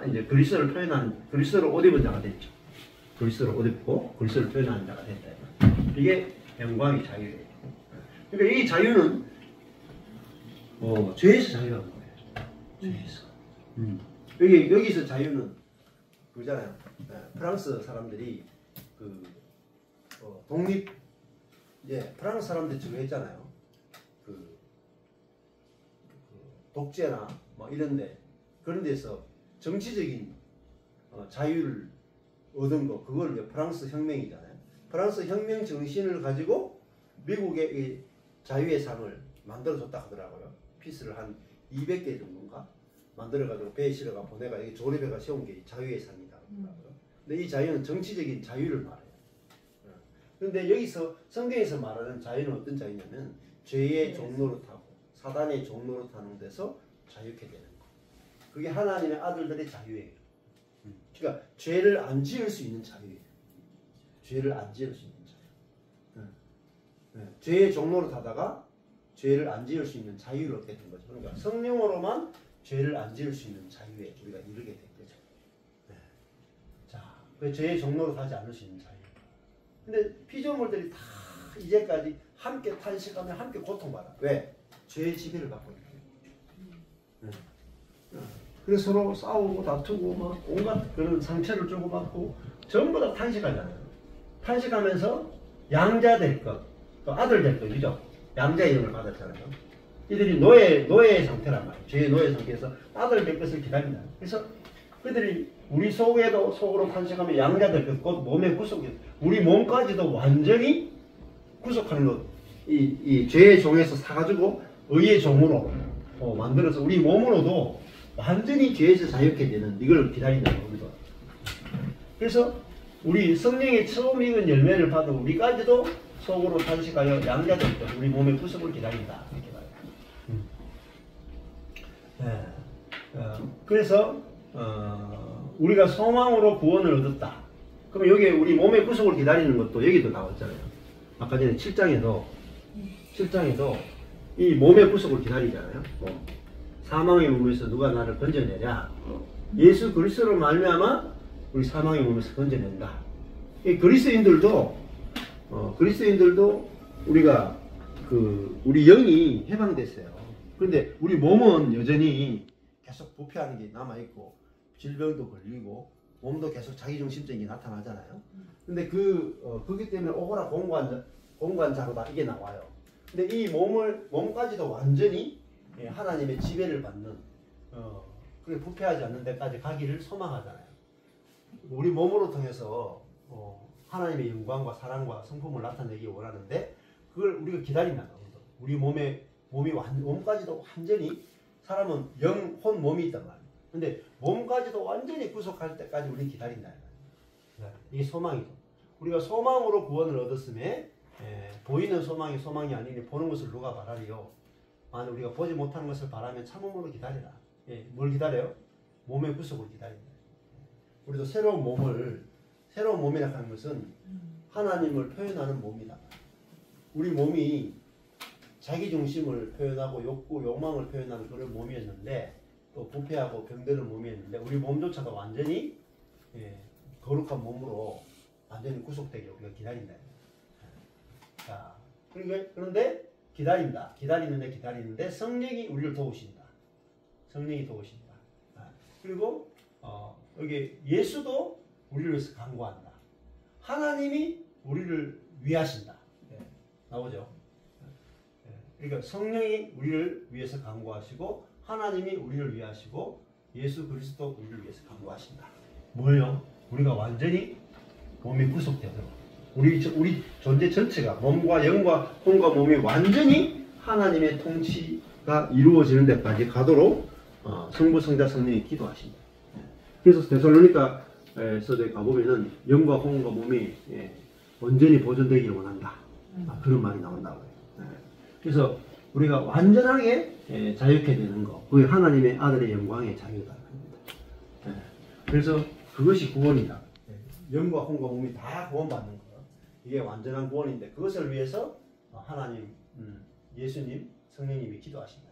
이제 그리스도를 표현하는 그리스도를 옷 입은 자가 됐죠. 그리스도를 옷 입고 그리스도를 표현하는 자가 됐다. 이게 영광의 자유예요. 그러니까 이 자유는 죄에서 자유한 거예요. 죄에서. 여기서 자유는 그잖아요. 프랑스 사람들이 독립 프랑스 사람들이 저거 했잖아요. 독재나 뭐 이런데 그런 데서 정치적인 자유를 얻은 거 그걸 프랑스 혁명이잖아요. 프랑스 혁명 정신을 가지고 미국의 이 자유의 상을 만들어줬다 하더라고요. 피스를 한 200개 정도인가 만들어가지고 배에 실어가 보내가 여기 조립해가 세운 게 자유의 상이다 하더라고요. 근데 이 자유는 정치적인 자유를 말해요. 그런데 여기서 성경에서 말하는 자유는 어떤 자유냐면 죄의 종로로 타고 사단의 종로로 타는 데서 자유케 되는 거. 그게 하나님의 아들들의 자유예요. 그러니까 죄를 안 지을 수 있는 자유예요. 죄를 안 지을 수 있는 자유. 죄의 종로로 타다가 죄를 안 지을 수 있는 자유를 얻게 된 거죠. 그러니까 성령으로만 죄를 안 지을 수 있는 자유에 우리가 이르게 된 거죠. 자, 그 죄의 종로로 타지 않을 수 있는 자유. 근데 피조물들이 다 이제까지 함께 탄식하며 함께 고통받아. 왜? 죄의 지배를 받고 있는 거예요. 그래서 서로 싸우고 다투고 막 온갖 그런 상처를 주고받고 전부 다 탄식하잖아요. 탄식하면서 양자 될 것, 또 아들 될 것, 그죠? 양자의 이름을 받았잖아요. 이들이 노예의 상태란 말이에요. 죄의 노예 상태에서 아들 될 것을 기다린다. 그래서 그들이 우리 속으로 탄식하며 양자 될 것, 곧 몸의 구속이, 우리 몸까지도 완전히 구속하는 것, 이 죄의 종에서 사가지고 의의 종으로 만들어서 우리 몸으로도 완전히 죄에서 자유케 되는 이걸 기다린다는 겁니다. 그래서 우리 성령의 처음 익은 열매를 받아 우리까지도 속으로 탄식하여 양자될 것, 우리 몸의 구속을 기다린다. 이렇게 말해요. 그래서 우리가 소망으로 구원을 얻었다. 그럼 여기에 우리 몸의 구속을 기다리는 것도 여기도 나왔잖아요. 아까 전에 7장에도 이 몸의 구속을 기다리잖아요. 사망의 몸에서 누가 나를 건져내랴. 예수 그리스도로 말미암아 우리 사망의 몸에서 건져낸다. 이 그리스도인들도 우리가 우리 영이 해방됐어요. 그런데 우리 몸은 여전히 계속 부패하는 게 남아 있고 질병도 걸리고 몸도 계속 자기중심적인 게 나타나잖아요. 근데 그렇기 때문에 오호라 공관자로다 이게 나와요. 근데 이 몸까지도 완전히 하나님의 지배를 받는 그게 부패하지 않는 데까지 가기를 소망하잖아요. 우리 몸으로 통해서 하나님의 영광과 사랑과 성품을 나타내기 원하는데 그걸 우리가 기다린다는 겁니다. 우리 몸까지도 완전히 사람은 영, 혼, 몸이 있단 말이에요. 근데 몸까지도 완전히 구속할 때까지 우리는 기다린다. 이게 소망이죠. 우리가 소망으로 구원을 얻었음에 보이는 소망이 아니니 보는 것을 누가 바라리요. 만약 우리가 보지 못하는 것을 바라면 참음으로 기다리라. 뭘 기다려요? 몸의 구속을 기다린다. 우리도 새로운 몸이라 하는 것은 하나님을 표현하는 몸이다. 우리 몸이 자기중심을 표현하고 욕구, 욕망을 표현하는 그런 몸이었는데 또 부패하고 병드는 몸이었는데 우리 몸조차도 완전히 거룩한 몸으로 완전히 구속되게 우리가 기다린다. 자, 그런데 기다리는데 성령이 우리를 도우신다. 성령이 도우신다. 그리고 여기 예수도 우리를 위해서 간구한다. 하나님이 우리를 위하신다. 나오죠? 그러니까 성령이 우리를 위해서 간구하시고 하나님이 우리를 위하시고 예수 그리스도 우리를 위해서 간구하신다. 뭐예요? 우리가 완전히 몸이 구속되도록 우리 존재 전체가 몸과 영과 혼과 몸이 완전히 하나님의 통치가 이루어지는 데까지 가도록 성부, 성자, 성령이 기도하십니다. 그래서 데살로니가에서 가보면은 영과 혼과 몸이 온전히 보존되기를 원한다. 그런 말이 나온다고 해요. 그래서 우리가 완전하게 자유케 되는 거, 그게 하나님의 아들의 영광의 자유다. 그래서 그것이 구원이다. 영과 혼과 몸이 다 구원받는 거. 이게 완전한 구원인데 그것을 위해서 하나님, 예수님, 성령님이 기도하신다.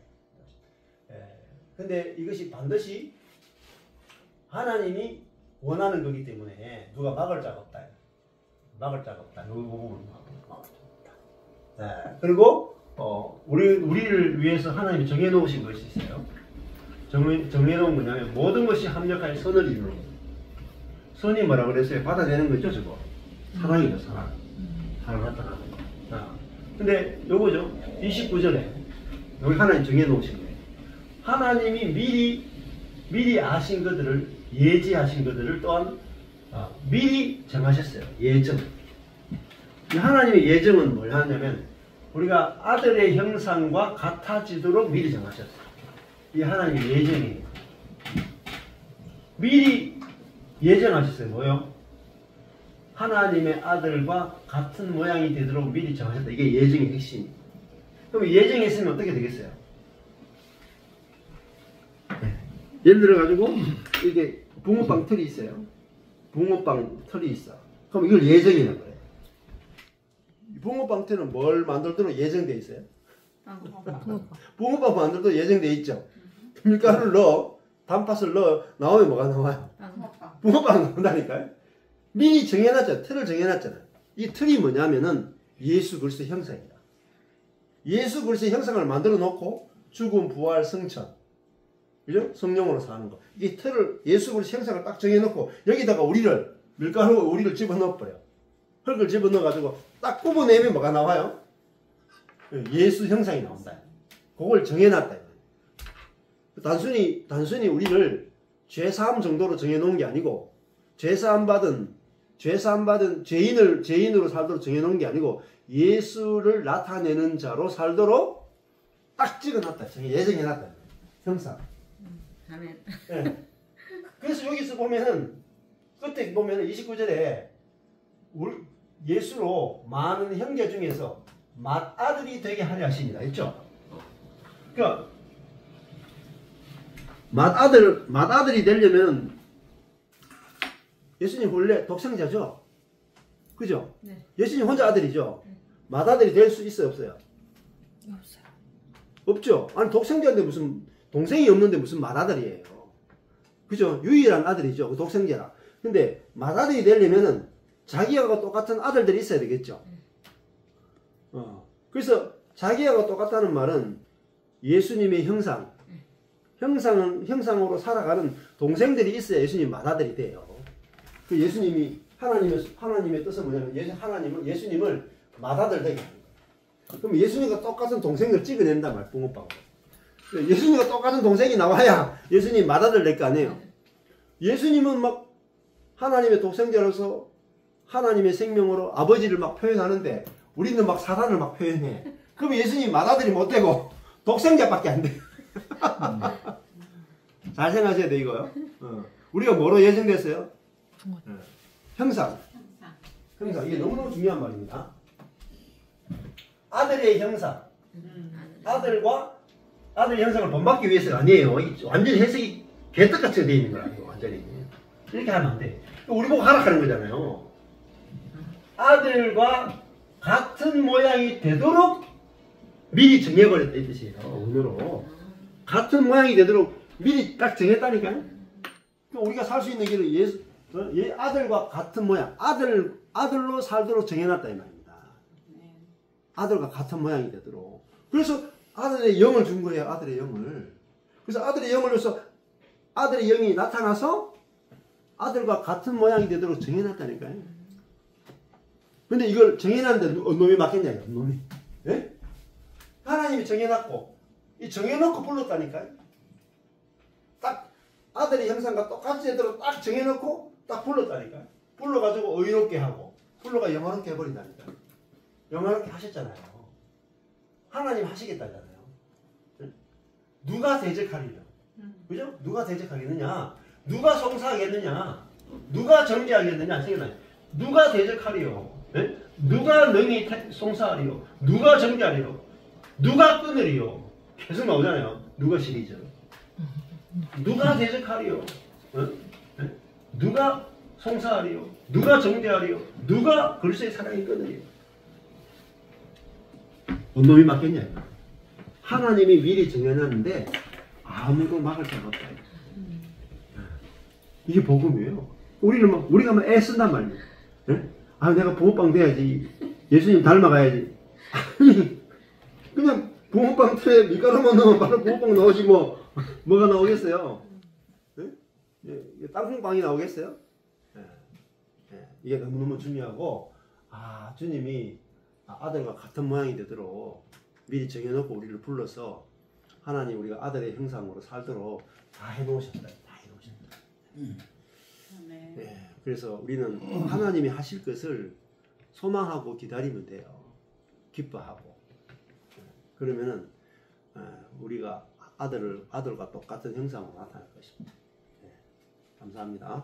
근데 이것이 반드시 하나님이 원하는 거기 때문에 누가 막을 자가 없다. 막을 자가 없다. 이 부분을 막을 자가 없다. 그리고 우리를 위해서 하나님이 정해놓으신 것이 있어요. 정해놓은 뭐냐면 모든 것이 합력하여 선을 이루는 거예요. 선이 뭐라 그랬어요? 받아내는 거죠, 저거. 사랑이죠, 사랑. 사랑 나타나는 거. 근데 요거죠. 29절에 여기 하나님 정해놓으신 거예요. 하나님이 미리 아신 것들을, 예지하신 것들을 또한 미리 정하셨어요. 예정. 하나님의 예정은 뭘 하냐면 우리가 아들의 형상과 같아지도록 미리 정하셨어요. 이게 하나님의 예정이에요. 미리 예정하셨어요. 뭐요? 하나님의 아들과 같은 모양이 되도록 미리 정하셨다. 이게 예정의 핵심이에요. 그럼 예정이 있으면 어떻게 되겠어요? 예를 들어가지고 이게 붕어빵 틀이 있어요. 붕어빵 틀이 있어. 그럼 이걸 예정이라고 그래요. 붕어빵 틀은 뭘 만들도록 예정되어 있어요? 붕어빵 만들도록 예정되어 있죠. 밀가루를 넣어, 단팥을 넣어, 나오면 뭐가 나와요? 붕어빵 나온다니까요. 미리 정해놨잖아요. 틀을 정해놨잖아요. 이 틀이 뭐냐면은 예수 그리스도의 형상이다. 예수 그리스도의 형상을 만들어 놓고 죽음, 부활, 승천, 그죠? 성령으로 사는 거. 이 틀을, 예수 그리스도의 형상을 딱 정해놓고 여기다가 밀가루 집어넣어 버려. 흙을 집어넣어가지고 딱 뽑아내면 뭐가 나와요? 예수 형상이 나온다. 그걸 정해놨다. 단순히 우리를 죄사함 정도로 정해놓은 게 아니고 죄사함 받은 죄인으로 살도록 정해놓은 게 아니고 예수를 나타내는 자로 살도록 딱 찍어놨다. 예정해놨다. 형상. 네. 그래서 여기서 보면은 끝에 보면은 29절에 예수로 많은 형제 중에서 맏아들이 되게 하려 하십니다. 있죠? 그러니까 맏아들이 되려면 예수님 원래 독생자죠? 그죠? 네. 예수님 혼자 아들이죠? 네. 맏아들이 될 수 있어요? 없어요? 없어요. 없죠? 아니 독생자인데 무슨 동생이 없는데 무슨 맏아들이에요? 그죠? 유일한 아들이죠. 그 독생자라. 근데 맏아들이 되려면은 자기하고 똑같은 아들들이 있어야 되겠죠? 그래서 자기하고 똑같다는 말은 예수님의 형상으로 살아가는 동생들이 있어야 예수님 맏아들이 돼요. 그 예수님이 하나님의 뜻은 뭐냐면 예수님을 맏아들 되게 하는 거예요. 그럼 예수님과 똑같은 동생을 찍어낸단 말이에요. 붕어빵으로. 예수님과 똑같은 동생이 나와야 예수님 맏아들 될 거 아니에요. 예수님은 막 하나님의 독생자로서 하나님의 생명으로 아버지를 막 표현하는데 우리는 막 사단을 막 표현해. 그럼 예수님 맏아들이 못 되고 독생자밖에 안 돼. 잘 생각하셔야 돼 이거요. 우리가 뭐로 예정됐어요? 형상. 이게 너무너무 중요한 말입니다. 아들의 형상. 아들 형상을 본받기 위해서가 아니에요. 완전히 해석이 개떡같이 되어 있는 거야. 완전히. 이렇게 하면 안 돼. 우리 보고 하락하는 거잖아요. 아들과 같은 모양이 되도록 미리 정해버렸다 이 뜻이에요. 오늘로 같은 모양이 되도록 미리 딱 정했다니까요. 우리가 살 수 있는 길은 아들과 같은 모양, 아들로 살도록 정해놨다 이 말입니다. 아들과 같은 모양이 되도록. 그래서 아들의 영을 준 거예요. 아들의 영을. 그래서 아들의 영을 줘서 아들의 영이 나타나서 아들과 같은 모양이 되도록 정해놨다니까요. 근데 이걸 정해놨는데 놈이 맞겠냐요? 놈이. 예? 하나님이 정해놨고 이 정해놓고 불렀다니까요. 딱 아들의 형상과 똑같이 되도록 딱 정해놓고 딱 불렀다니까요. 불러가지고 의롭게 하고 불러가 영화롭게 해버린다니까요. 영화롭게 하셨잖아요. 하나님 하시겠다잖아요. 누가 대적하리냐? 그죠? 누가 대적하겠느냐? 누가 송사하겠느냐? 누가 정죄하겠느냐? 생각나요. 누가 대적하리요? 예? 누가 능히 송사하리요? 누가 정죄하리요? 누가 끊으리요? 계속 나오잖아요. 누가 시리즈. 누가 대적하리요? 예? 누가 송사하리요? 누가 정죄하리요? 누가 글쎄 사랑이 끊으리요? 놈이 맞겠냐? 하나님이 미리 정해놨는데 아무도 막을 수가 없다. 이게 복음이에요. 우리가 막 애쓴단 말이에요. 예? 아, 내가 붕어빵 돼야지. 예수님 닮아가야지. 아니, 그냥 붕어빵 틀에 밀가루만 넣으면 바로 붕어빵 나오지 뭐가 나오겠어요? 예? 땅콩빵이 나오겠어요? 예. 이게 너무너무 중요하고, 주님이 아들과 같은 모양이 되도록 미리 정해놓고 우리를 불러서 하나님 우리가 아들의 형상으로 살도록 다 해놓으셨다. 다 해놓으셨다. 네, 그래서 우리는 하나님이 하실 것을 소망하고 기다리면 돼요. 기뻐하고. 그러면은 우리가 아들과 똑같은 형상으로 나타날 것입니다. 네, 감사합니다.